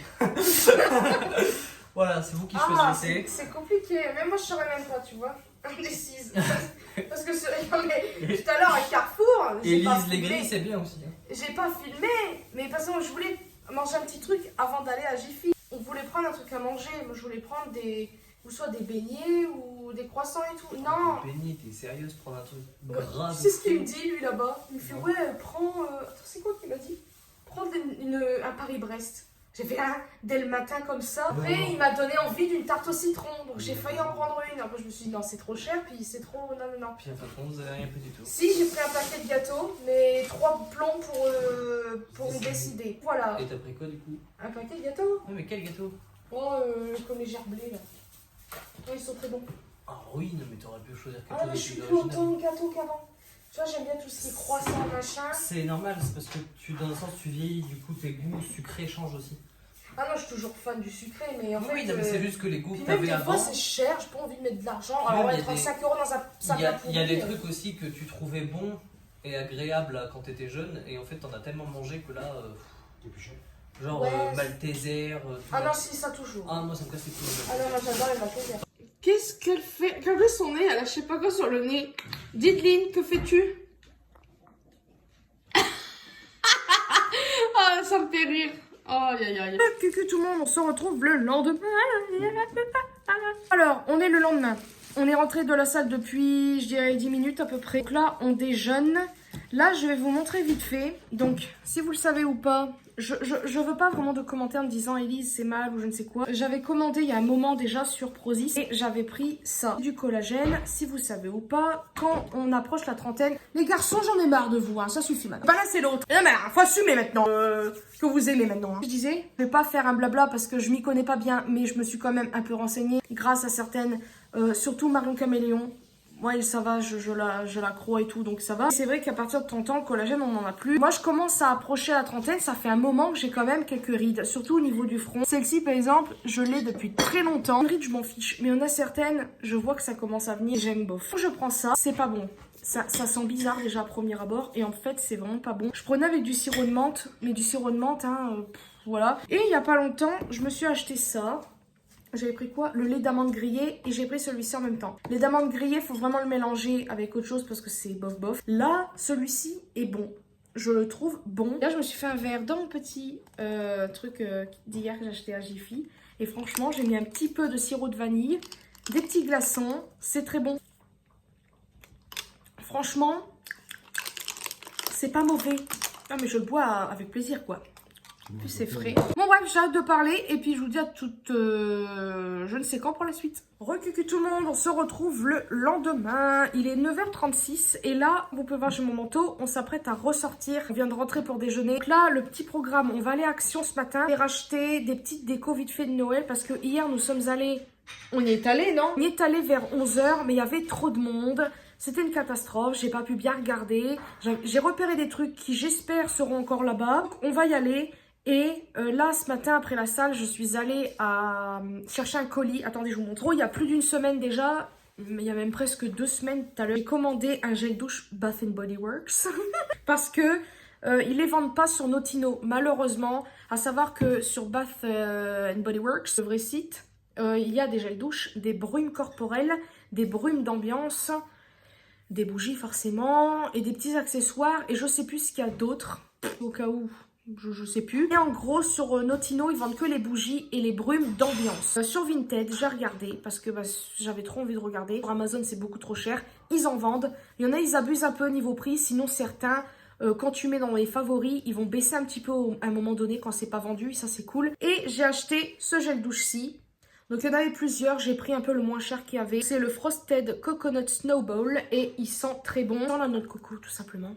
Voilà, c'est vous qui choisissez. C'est compliqué, même moi je saurais même pas, tu vois. Indécise. Parce que non, mais, tout à l'heure à Carrefour, Élise l'aigrie, c'est bien aussi. Hein. J'ai pas filmé, mais parce que je voulais manger un petit truc avant d'aller à Jiffy. On voulait prendre un truc à manger, moi je voulais prendre ou soit des beignets ou des croissants et tout. Non. Des beignets, t'es sérieuse, prendre un truc grave. Tu sais ce qu'il me dit lui là-bas? Il me fait ouais, prends. Attends, c'est quoi qu'il m'a dit? Prends un Paris-Brest. J'ai fait un dès le matin comme ça. Après, il m'a donné envie d'une tarte au citron. Donc j'ai failli en prendre une. Après, je me suis dit non, c'est trop cher. Puis c'est trop. Non. Puis enfin, vous avez rien fait du tout. Si, j'ai pris un paquet de gâteaux, mais 3 plombs pour me décider. Voilà. Et t'as pris quoi du coup? Un paquet de gâteaux. Ouais, mais quel gâteau? Oh, comme les gerblés là. Oh, ils sont très bons. Ah oui, non, mais t'aurais pu choisir quelque Ah, chose mais de je suis plus plus original. autant de gâteaux qu'avant. Tu vois, j'aime bien tout ce qui est croissant, machin. C'est normal, c'est parce que dans un sens tu vieillis, du coup tes goûts sucrés changent aussi. Ah non, je suis toujours fan du sucré, mais en fait. Oui, non, mais c'est juste que les goûts Puis que même t'avais des fois, avant. c'est cher, j'ai pas envie de mettre de l'argent. Puis Alors, même, ouais, il y a 35 € dans un sac à Il y a des pourri. trucs aussi que tu trouvais bons et agréables là, quand t'étais jeune, et en fait t'en as tellement mangé que là. Genre Ouais. Malteser. Ah non, si, ça toujours. Ah, moi ça me casse les couilles. Ah non, moi j'adore les Maltesers. Qu'est-ce qu'elle fait? Regardez son nez, elle a je sais pas quoi sur le nez. Dites-Lynn, que fais-tu? Ah, ça me fait rire. Oh, aïe aïe. Coucou tout le monde, on se retrouve le lendemain. Alors, on est le lendemain. On est rentré de la salle depuis, je dirais, 10 minutes à peu près. Donc là, on déjeune. Là, je vais vous montrer vite fait. Donc, si vous le savez ou pas, je veux pas vraiment de commentaires me disant Élise, c'est mal ou je ne sais quoi. J'avais commandé il y a un moment déjà sur Prozis et j'avais pris ça. Du collagène, si vous savez ou pas, quand on approche la trentaine. Les garçons, j'en ai marre de vous, hein, ça suffit maintenant. Bah là, c'est l'autre. Non, mais là, faut assumer maintenant que vous aimez maintenant. Hein. Je disais, je vais pas faire un blabla parce que je m'y connais pas bien, mais je me suis quand même un peu renseignée grâce à certaines, surtout Marion Caméléon. Ouais, ça va, je la crois et tout, donc ça va. C'est vrai qu'à partir de 30 ans, le collagène, on n'en a plus. Moi, je commence à approcher la trentaine, ça fait un moment que j'ai quand même quelques rides, surtout au niveau du front. Celle-ci, par exemple, je l'ai depuis très longtemps. Une ride, je m'en fiche, mais il y en a certaines, je vois que ça commence à venir, j'aime bof. Quand je prends ça, c'est pas bon. Ça sent bizarre déjà à premier abord, et en fait, c'est vraiment pas bon. Je prenais avec du sirop de menthe, mais du sirop de menthe, hein, voilà. Et il y a pas longtemps, je me suis acheté ça. J'avais pris quoi? Le lait d'amande grillé et j'ai pris celui-ci en même temps. Les d'amandes grillées, faut vraiment le mélanger avec autre chose parce que c'est bof bof. Là, celui-ci est bon. Je le trouve bon. Là, je me suis fait un verre dans mon petit truc d'hier que j'ai acheté à Jiffy. Et franchement, j'ai mis un petit peu de sirop de vanille, des petits glaçons. C'est très bon. Franchement, c'est pas mauvais. Ah, mais je le bois avec plaisir, quoi. Puis c'est frais. Bon bref, j'arrête de parler et puis je vous dis à toutes je ne sais quand pour la suite. Recucu tout le monde, on se retrouve le lendemain. Il est 9h36 et là, vous pouvez voir chez mon manteau, on s'apprête à ressortir. On vient de rentrer pour déjeuner. Donc là, le petit programme, on va aller à Action ce matin et racheter des petites décos vite fait de Noël parce que hier nous sommes allés, on y est allé non? On y est allé vers 11h mais il y avait trop de monde. C'était une catastrophe, j'ai pas pu bien regarder. J'ai repéré des trucs qui j'espère seront encore là-bas. On va y aller. Et là, ce matin, après la salle, je suis allée chercher un colis. Attendez, je vous montre. Il y a plus d'une semaine déjà, mais il y a même presque 2 semaines tout à l'heure. J'ai commandé un gel douche Bath Body Works parce que ils les vendent pas sur Notino, malheureusement. À savoir que sur Bath Body Works, le vrai site, il y a des gels douche, des brumes corporelles, des brumes d'ambiance, des bougies forcément, et des petits accessoires. Et je sais plus ce qu'il y a d'autre, au cas où... Je sais plus. Et en gros, sur Notino, ils vendent que les bougies et les brumes d'ambiance. Sur Vinted, j'ai regardé parce que j'avais trop envie de regarder. Sur Amazon, c'est beaucoup trop cher. Ils en vendent. Il y en a, ils abusent un peu au niveau prix. Sinon, certains, quand tu mets dans les favoris, ils vont baisser un petit peu à un moment donné quand c'est pas vendu. Ça, c'est cool. Et j'ai acheté ce gel douche-ci. Donc, il y en avait plusieurs. J'ai pris un peu le moins cher qu'il y avait. C'est le Frosted Coconut Snowball et il sent très bon. Il sent la noix de coco, tout simplement.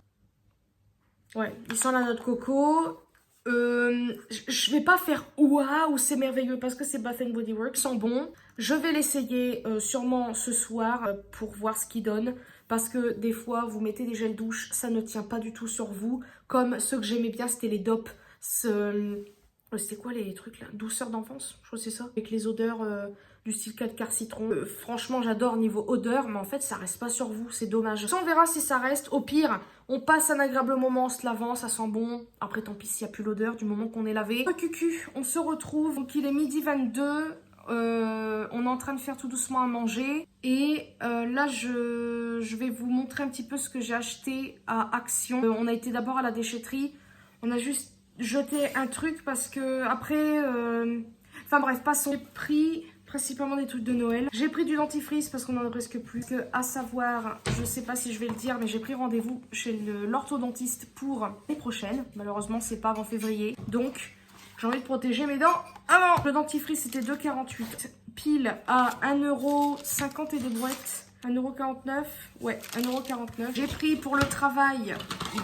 Ouais, il sent la noix de coco. Je vais pas faire waouh, c'est merveilleux parce que c'est Bath Body Works, sent bon. Je vais l'essayer sûrement ce soir pour voir ce qu'il donne. Parce que des fois, vous mettez des gels douche, ça ne tient pas du tout sur vous. Comme ceux que j'aimais bien, c'était les DOP. C'était quoi les trucs là? Douceur d'enfance, je crois que c'est ça. Avec les odeurs du style 4 quarts citron. Franchement, j'adore niveau odeur, mais en fait, ça reste pas sur vous, c'est dommage. On verra si ça reste. Au pire, on passe un agréable moment en se lavant, ça sent bon. Après, tant pis s'il n'y a plus l'odeur du moment qu'on est lavé. Cucu, on se retrouve. Donc, il est midi 22. On est en train de faire tout doucement à manger. Et là, je vais vous montrer un petit peu ce que j'ai acheté à Action. On a été d'abord à la déchetterie. On a juste jeté un truc parce que après... Enfin bref, passons. J'ai pris... principalement des trucs de Noël. J'ai pris du dentifrice parce qu'on en a presque plus. À savoir, je sais pas si je vais le dire, mais j'ai pris rendez-vous chez l'orthodontiste pour l'année prochaine. Malheureusement, c'est pas avant février. Donc, j'ai envie de protéger mes dents avant. Le dentifrice, c'était 2,48. Pile à 1,50€ et des brouettes. 1,49€. Ouais, 1,49€. J'ai pris pour le travail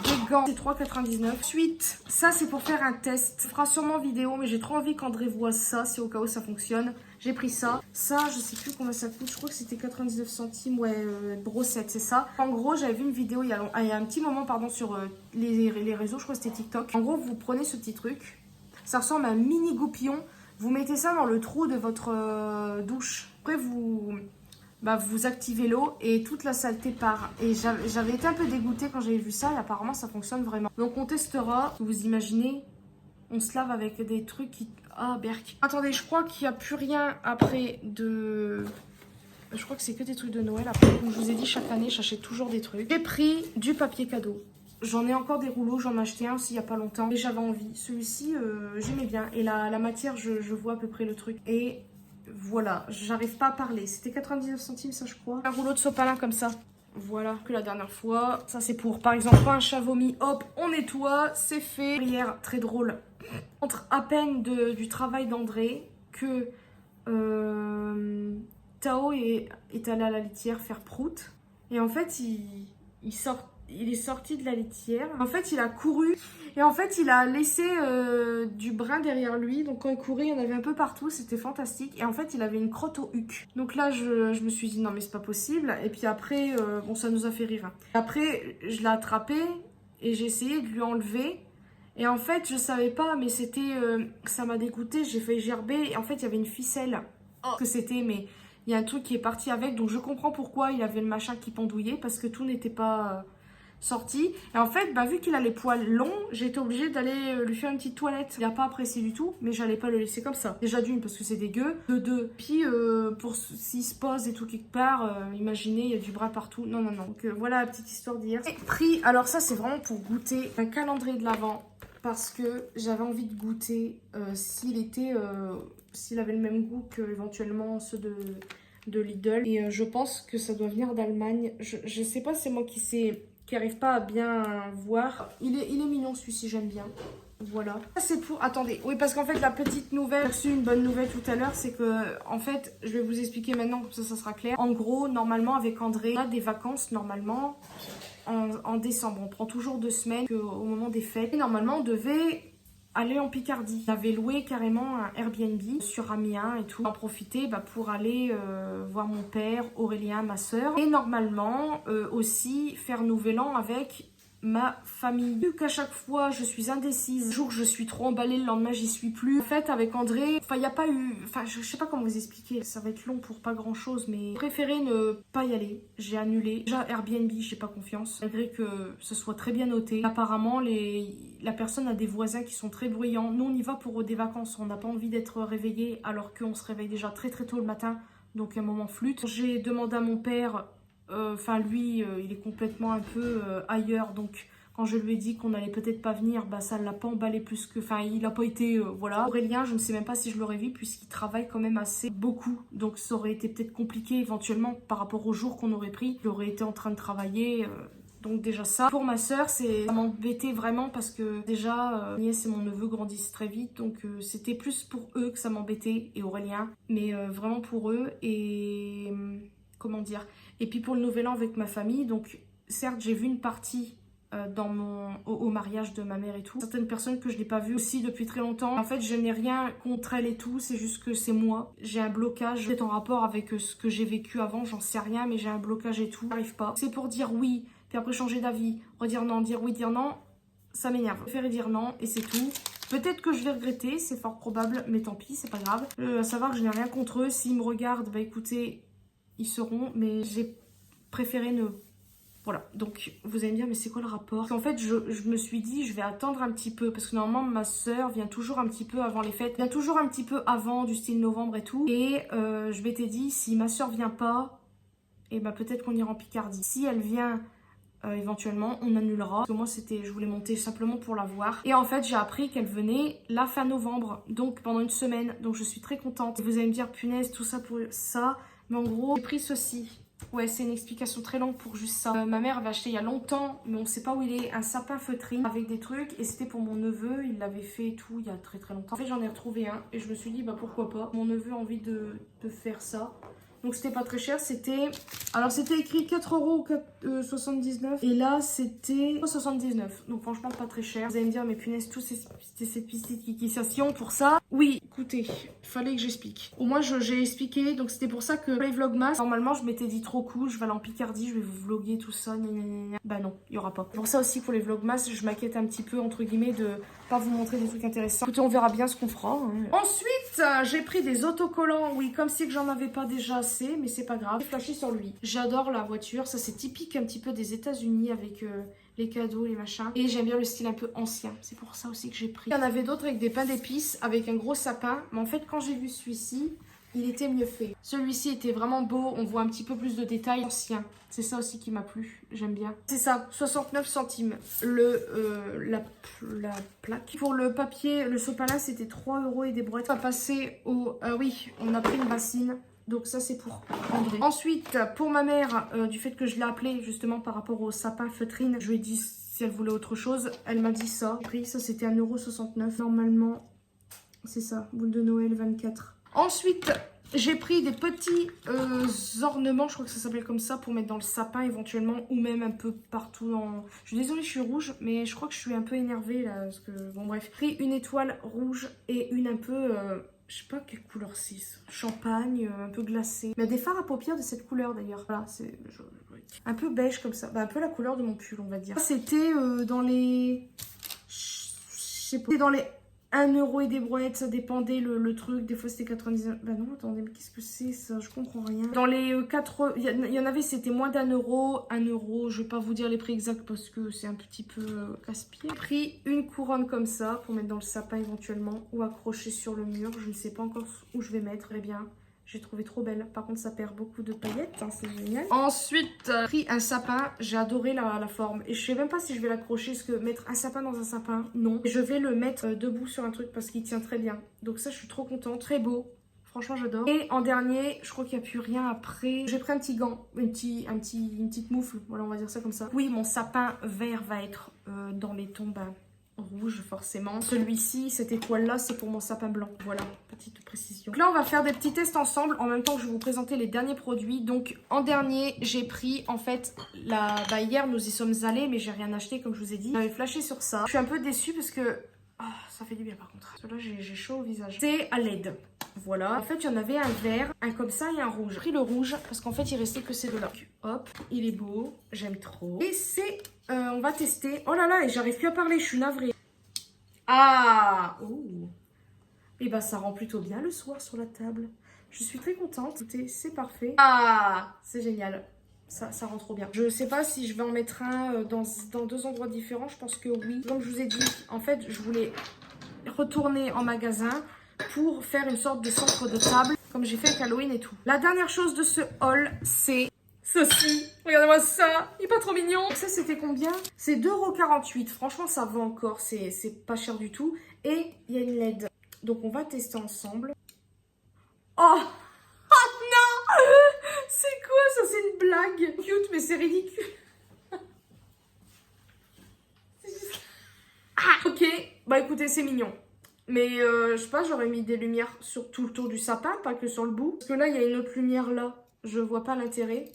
des gants, c'est 3,99€. Ensuite, ça c'est pour faire un test. On fera sûrement vidéo, mais j'ai trop envie qu'André voit ça, si au cas où ça fonctionne. J'ai pris ça. Ça, je sais plus combien ça coûte. Je crois que c'était 99 centimes. Ouais, brossette, c'est ça. En gros, j'avais vu une vidéo il y a un petit moment, pardon, sur les réseaux. Je crois que c'était TikTok. En gros, vous prenez ce petit truc. Ça ressemble à un mini goupillon. Vous mettez ça dans le trou de votre douche. Après, vous activez l'eau et toute la saleté part. Et j'avais été un peu dégoûtée quand j'avais vu ça. Et apparemment, ça fonctionne vraiment. Donc, on testera. Vous imaginez, on se lave avec des trucs qui... Ah, berk. Attendez, je crois qu'il n'y a plus rien après de... Je crois que c'est que des trucs de Noël. Après, comme je vous ai dit, chaque année, j'achète toujours des trucs. J'ai pris du papier cadeau. J'en ai encore des rouleaux. J'en ai acheté un aussi il n'y a pas longtemps. Et j'avais envie. Celui-ci, j'aimais bien. Et la matière, je vois à peu près le truc. Et... voilà, j'arrive pas à parler. C'était 99 centimes, ça, je crois. Un rouleau de sopalin comme ça. Voilà, que la dernière fois. Ça, c'est pour, par exemple, quand un chat vomit, hop, on nettoie, c'est fait. Hier, très drôle. Entre à peine du travail d'André que Tao est allé à la litière faire prout. Et en fait, il est sorti de la litière. En fait, il a couru. Et en fait, il a laissé du brun derrière lui. Donc, quand il courait, il y en avait un peu partout. C'était fantastique. Et en fait, il avait une crotte au huc. Donc là, je me suis dit, non, mais c'est pas possible. Et puis après, bon, ça nous a fait rire. Après, je l'ai attrapé et j'ai essayé de lui enlever. Et en fait, je savais pas, mais c'était... ça m'a dégoûté. J'ai fait gerber. Et en fait, il y avait une ficelle. Que c'était, mais il y a un truc qui est parti avec. Donc, je comprends pourquoi il avait le machin qui pendouillait. Parce que tout n'était pas sorti. Et en fait, vu qu'il a les poils longs, j'ai été obligée d'aller lui faire une petite toilette. Il n'a pas apprécié du tout, mais j'allais pas le laisser comme ça. Déjà d'une, parce que c'est dégueu. De deux, puis pour s'il se pose et tout quelque part, imaginez, il y a du bras partout. Non, non, non. Donc voilà la petite histoire d'hier. Prix, alors ça c'est vraiment pour goûter un calendrier de l'Avent. Parce que j'avais envie de goûter s'il avait le même goût que éventuellement ceux de Lidl. Et je pense que ça doit venir d'Allemagne. Je sais pas, c'est moi qui arrive pas à bien voir. Il est mignon celui-ci, j'aime bien. Voilà. C'est pour... Attendez. Oui, parce qu'en fait, la petite nouvelle, j'ai reçu une bonne nouvelle tout à l'heure, c'est que, en fait, je vais vous expliquer maintenant, comme ça sera clair. En gros, normalement, avec André, on a des vacances, normalement, en décembre. On prend toujours 2 semaines au moment des fêtes. Et normalement, on devait aller en Picardie. J'avais loué carrément un Airbnb sur Amiens et tout. En profiter pour aller voir mon père, Aurélien, ma soeur. Et normalement aussi faire Nouvel An avec ma famille. Vu qu'à chaque fois je suis indécise, le jour je suis trop emballée, le lendemain j'y suis plus. En fait avec André, il n'y a pas eu, je sais pas comment vous expliquer, ça va être long pour pas grand chose, mais j'ai préféré ne pas y aller. J'ai annulé. Déjà Airbnb, j'ai pas confiance, malgré que ce soit très bien noté. Apparemment la personne a des voisins qui sont très bruyants. Nous on y va pour des vacances, on n'a pas envie d'être réveillé alors qu'on se réveille déjà très très tôt le matin, donc un moment flûte. J'ai demandé à mon père. Lui, il est complètement un peu ailleurs. Donc, quand je lui ai dit qu'on allait peut-être pas venir, ça ne l'a pas emballé plus que... il n'a pas été... voilà. Aurélien, je ne sais même pas si je l'aurais vu puisqu'il travaille quand même assez beaucoup. Donc, ça aurait été peut-être compliqué éventuellement par rapport au jour qu'on aurait pris. Il aurait été en train de travailler... Donc déjà ça. Pour ma soeur, ça m'embêtait vraiment parce que déjà, nièce et mon neveu grandissent très vite. Donc c'était plus pour eux que ça m'embêtait et Aurélien. Mais vraiment pour eux et... comment dire. Et puis pour le Nouvel An avec ma famille, donc certes j'ai vu une partie au mariage de ma mère et tout. Certaines personnes que je n'ai pas vues aussi depuis très longtemps. En fait je n'ai rien contre elles et tout, c'est juste que c'est moi. J'ai un blocage, peut-être en rapport avec ce que j'ai vécu avant, j'en sais rien, mais j'ai un blocage et tout. J'arrive pas. C'est pour dire oui, puis après changer d'avis, redire non, dire oui, dire non, ça m'énerve. Je préfère dire non et c'est tout. Peut-être que je vais regretter, c'est fort probable, mais tant pis, c'est pas grave. À savoir que je n'ai rien contre eux, s'ils me regardent, écoutez... ils seront, mais j'ai préféré ne... Voilà, donc vous allez me dire, mais c'est quoi le rapport? En fait, je me suis dit, je vais attendre un petit peu, parce que normalement, ma soeur vient toujours un petit peu avant les fêtes, vient toujours un petit peu avant, du style novembre et tout. Et je m'étais dit, si ma soeur vient pas, et peut-être qu'on ira en Picardie. Si elle vient... éventuellement on annulera parce que moi je voulais monter simplement pour la voir et en fait j'ai appris qu'elle venait la fin novembre, donc pendant une semaine, donc je suis très contente. Et vous allez me dire punaise tout ça pour ça, mais en gros j'ai pris ceci. Ouais, c'est une explication très longue pour juste ça. Ma mère avait acheté il y a longtemps, mais on sait pas où il est, un sapin feutrine avec des trucs et c'était pour mon neveu, il l'avait fait et tout il y a très très longtemps. En fait j'en ai retrouvé un et je me suis dit pourquoi pas, mon neveu a envie de faire ça. Donc c'était pas très cher, c'était écrit 4,79 € et là c'était 79. Donc franchement pas très cher. Vous allez me dire mais punaise, c'était cette petite kikisation pour ça. Oui, écoutez, fallait que j'explique. Au moins j'ai expliqué, donc c'était pour ça que les vlogmas, normalement je m'étais dit trop cool, je vais aller en Picardie, je vais vous vlogger tout ça, bah non, il y aura pas. Pour ça aussi pour les vlogmas, je m'inquiète un petit peu entre guillemets de pas vous montrer des trucs intéressants. Écoutez, on verra bien ce qu'on fera. Ensuite, j'ai pris des autocollants, oui, comme si que j'en avais pas déjà assez, mais c'est pas grave. J'ai flashé sur lui. J'adore la voiture, ça c'est typique un petit peu des États-Unis avec les cadeaux, les machins. Et j'aime bien le style un peu ancien, c'est pour ça aussi que j'ai pris. Il y en avait d'autres avec des pains d'épices, avec un gros sapin, mais en fait quand j'ai vu celui-ci, il était mieux fait. Celui-ci était vraiment beau, on voit un petit peu plus de détails anciens. C'est ça aussi qui m'a plu, j'aime bien. C'est ça, 69 centimes la plaque. Pour le papier, le sopalin c'était 3 € et des brouettes. On va passer au... oui, on a pris une bassine. Donc ça c'est pour André. Ensuite, pour ma mère, du fait que je l'ai appelée justement par rapport au sapin feutrine, je lui ai dit si elle voulait autre chose. Elle m'a dit ça. Ça c'était 1,69 €. Normalement, c'est ça, boule de Noël 24. Ensuite, j'ai pris des petits ornements, je crois que ça s'appelle comme ça, pour mettre dans le sapin éventuellement, ou même un peu partout dans... Je suis désolée, je suis rouge, mais je crois que je suis un peu énervée là, parce que... Bon bref, j'ai pris une étoile rouge et une un peu... je sais pas quelle couleur c'est, champagne, un peu glacé. Mais il y a des fards à paupières de cette couleur d'ailleurs. Voilà, c'est un peu beige comme ça, un peu la couleur de mon pull on va dire. C'était dans les... Je sais pas, dans les 1 € et des brouettes, ça dépendait le truc. Des fois c'était 99. Bah non, attendez, mais qu'est-ce que c'est ça? Je comprends rien. Dans les 4, il y en avait, c'était moins d'1 €. 1 €, je vais pas vous dire les prix exacts parce que c'est un petit peu casse-pied. J'ai pris une couronne comme ça pour mettre dans le sapin éventuellement ou accrocher sur le mur. Je ne sais pas encore où je vais mettre. Eh bien, j'ai trouvé trop belle. Par contre, ça perd beaucoup de paillettes. Hein, c'est génial. Ensuite, j'ai pris un sapin. J'ai adoré la forme. Et je sais même pas si je vais l'accrocher. Parce que mettre un sapin dans un sapin, non. Je vais le mettre debout sur un truc parce qu'il tient très bien. Donc ça, je suis trop contente. Très beau. Franchement, j'adore. Et en dernier, je crois qu'il n'y a plus rien après. J'ai pris un petit gant. Une petite moufle. Voilà, on va dire ça comme ça. Oui, mon sapin vert va être dans les tons rouge forcément. Celui-ci, cette étoile là, c'est pour mon sapin blanc. Voilà, petite précision. Donc là, on va faire des petits tests ensemble en même temps que je vais vous présenter les derniers produits. Donc en dernier, j'ai pris en fait hier nous y sommes allés mais j'ai rien acheté comme je vous ai dit. J'avais flashé sur ça. Je suis un peu déçue parce que ça fait du bien par contre. Parce que là, j'ai chaud au visage. C'est à LED. Voilà. En fait, il y en avait un vert, un comme ça et un rouge. J'ai pris le rouge parce qu'en fait, il restait que ces deux-là. Hop, il est beau. J'aime trop. Et c'est... on va tester. Oh là là, et j'arrive plus à parler, je suis navrée. Ah oh. Et bah, ça rend plutôt bien le soir sur la table. Je suis très contente. Écoutez, c'est parfait. Ah, c'est génial. Ça rend trop bien. Je sais pas si je vais en mettre un dans 2 endroits différents. Je pense que oui. Comme je vous ai dit, en fait, je voulais retourner en magasin pour faire une sorte de centre de table, comme j'ai fait avec Halloween et tout. La dernière chose de ce haul, c'est ceci. Regardez-moi ça, il est pas trop mignon. Ça, c'était combien? C'est 2,48 €. Franchement, ça va encore, c'est pas cher du tout. Et il y a une LED. Donc, on va tester ensemble. Oh non! C'est quoi ça? C'est une blague. Cute, mais c'est ridicule. Ok, bah écoutez, c'est mignon. Mais je sais pas, j'aurais mis des lumières sur tout le tour du sapin, pas que sur le bout. Parce que là, il y a une autre lumière là. Je vois pas l'intérêt.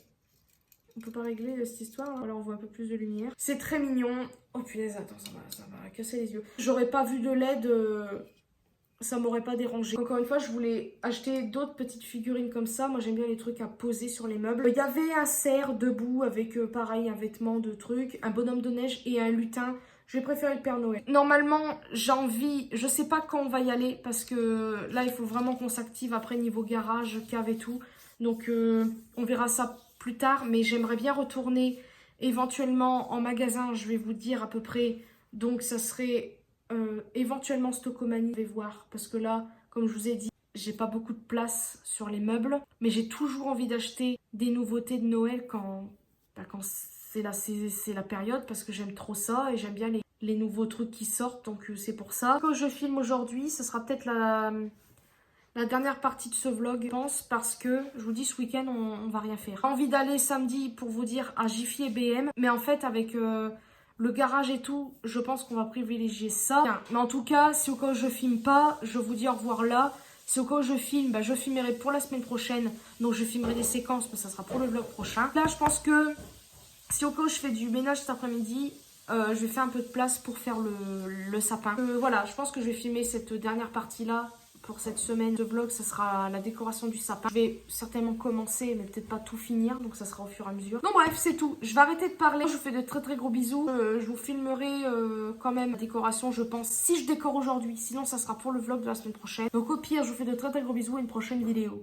On peut pas régler cette histoire. Hein. Alors, on voit un peu plus de lumière. C'est très mignon. Oh punaise, attends, ça va casser les yeux. J'aurais pas vu de LED, ça m'aurait pas dérangé. Encore une fois, je voulais acheter d'autres petites figurines comme ça. Moi, j'aime bien les trucs à poser sur les meubles. Il y avait un cerf debout avec, pareil, un vêtement de truc, un bonhomme de neige et un lutin. Je vais préférer le Père Noël. Normalement, j'ai envie... Je sais pas quand on va y aller parce que là, il faut vraiment qu'on s'active après niveau garage, cave et tout. Donc, on verra ça plus tard. Mais j'aimerais bien retourner éventuellement en magasin. Je vais vous dire à peu près. Donc, ça serait éventuellement Stockomanie. Je vais voir. Parce que là, comme je vous ai dit, j'ai pas beaucoup de place sur les meubles. Mais j'ai toujours envie d'acheter des nouveautés de Noël quand c'est la période parce que j'aime trop ça et j'aime bien les nouveaux trucs qui sortent, donc c'est pour ça. Quand je filme aujourd'hui, ce sera peut-être la dernière partie de ce vlog, je pense, parce que, je vous dis, ce week-end, on va rien faire. J'ai envie d'aller samedi, pour vous dire, à Jiffy et BM, mais en fait, avec le garage et tout, je pense qu'on va privilégier ça. Bien. Mais en tout cas, si au cas où je filme pas, je vous dis au revoir là. Si au cas où je filme, bah, je filmerai pour la semaine prochaine, donc je filmerai des séquences, mais ça sera pour le vlog prochain. Là, je pense que si au cas où je fais du ménage cet après-midi, je vais faire un peu de place pour faire le sapin. Voilà, je pense que je vais filmer cette dernière partie-là pour cette semaine de vlog. Ça sera la décoration du sapin. Je vais certainement commencer, mais peut-être pas tout finir, donc ça sera au fur et à mesure. Donc bref, c'est tout. Je vais arrêter de parler. Je vous fais de très très gros bisous. Je vous filmerai quand même la décoration, je pense, si je décore aujourd'hui. Sinon, ça sera pour le vlog de la semaine prochaine. Donc au pire, je vous fais de très très gros bisous et une prochaine vidéo.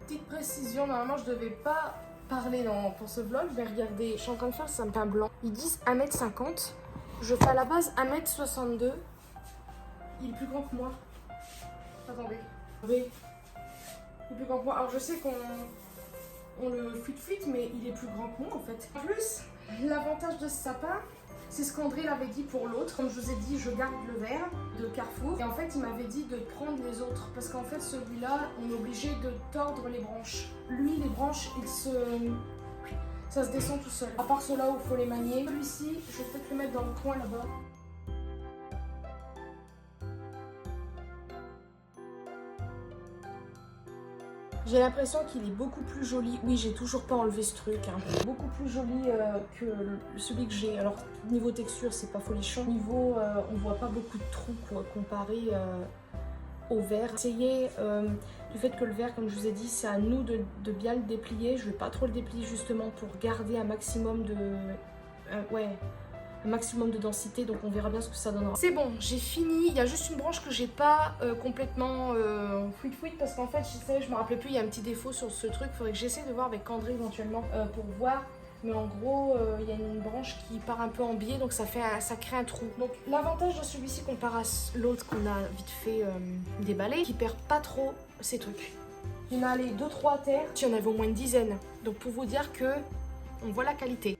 Petite précision, normalement je devais pas parler pour ce vlog, mais regardez, je suis en train de faire ça sapin blanc. Ils disent 1,50 m, je fais à la base 1,62 m. Il est plus grand que moi. Attendez. Oui. Il est plus grand que moi. Alors je sais qu'on le fuite, mais il est plus grand que moi en fait. En plus, l'avantage de ce sapin, c'est ce qu'André l'avait dit pour l'autre. Comme je vous ai dit, je garde le vert de Carrefour. Et en fait, il m'avait dit de prendre les autres. Parce qu'en fait, celui-là, on est obligé de tordre les branches. Lui, les branches, ça se descend tout seul. À part ceux-là où il faut les manier. Celui-ci, je vais peut-être le mettre dans le coin là-bas. J'ai l'impression qu'il est beaucoup plus joli. Oui, j'ai toujours pas enlevé ce truc. Hein. Beaucoup plus joli que celui que j'ai. Alors, niveau texture, c'est pas folichon. Niveau, on voit pas beaucoup de trous quoi, comparé au verre. Essayez du fait que le verre, comme je vous ai dit, c'est à nous de bien le déplier. Je vais pas trop le déplier justement pour garder un maximum de... un maximum de densité, donc on verra bien ce que ça donnera. C'est bon, j'ai fini. Il y a juste une branche que j'ai pas complètement fouille parce qu'en fait, je me rappelais plus, il y a un petit défaut sur ce truc. Il faudrait que j'essaie de voir avec André éventuellement pour voir. Mais en gros, il y a une branche qui part un peu en biais, donc ça crée un trou. Donc l'avantage de celui-ci comparé à l'autre qu'on a vite fait déballer, qui perd pas trop ces trucs. Il y en a les 2-3 à terre, il y en avait au moins une dizaine. Donc pour vous dire que on voit la qualité.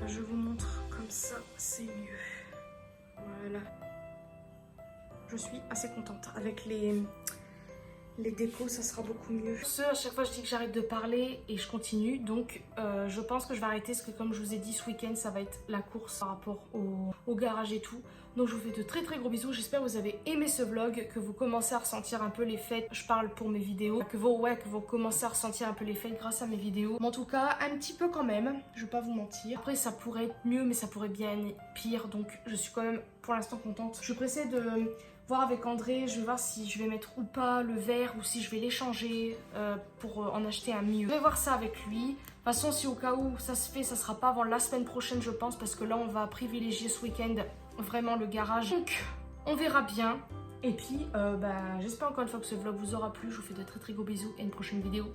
Je vous montre comme ça, c'est mieux. Voilà. Je suis assez contente avec les décos, ça sera beaucoup mieux. À chaque fois je dis que j'arrête de parler et je continue, donc je pense que je vais arrêter parce que comme je vous ai dit, ce week-end ça va être la course par rapport au garage et tout. Donc je vous fais de très très gros bisous, j'espère que vous avez aimé ce vlog, que vous commencez à ressentir un peu l'effet, je parle pour mes vidéos, que vous commencez à ressentir un peu l'effet grâce à mes vidéos. Mais en tout cas, un petit peu quand même, je vais pas vous mentir. Après ça pourrait être mieux, mais ça pourrait bien être pire, donc je suis quand même pour l'instant contente. Je suis pressée de voir avec André, je vais voir si je vais mettre ou pas le verre ou si je vais l'échanger pour en acheter un mieux. Je vais voir ça avec lui. De toute façon, si au cas où ça se fait, ça sera pas avant la semaine prochaine, je pense, parce que là, on va privilégier ce week-end vraiment le garage. Donc, on verra bien. Et puis, j'espère encore une fois que ce vlog vous aura plu. Je vous fais de très très gros bisous et une prochaine vidéo.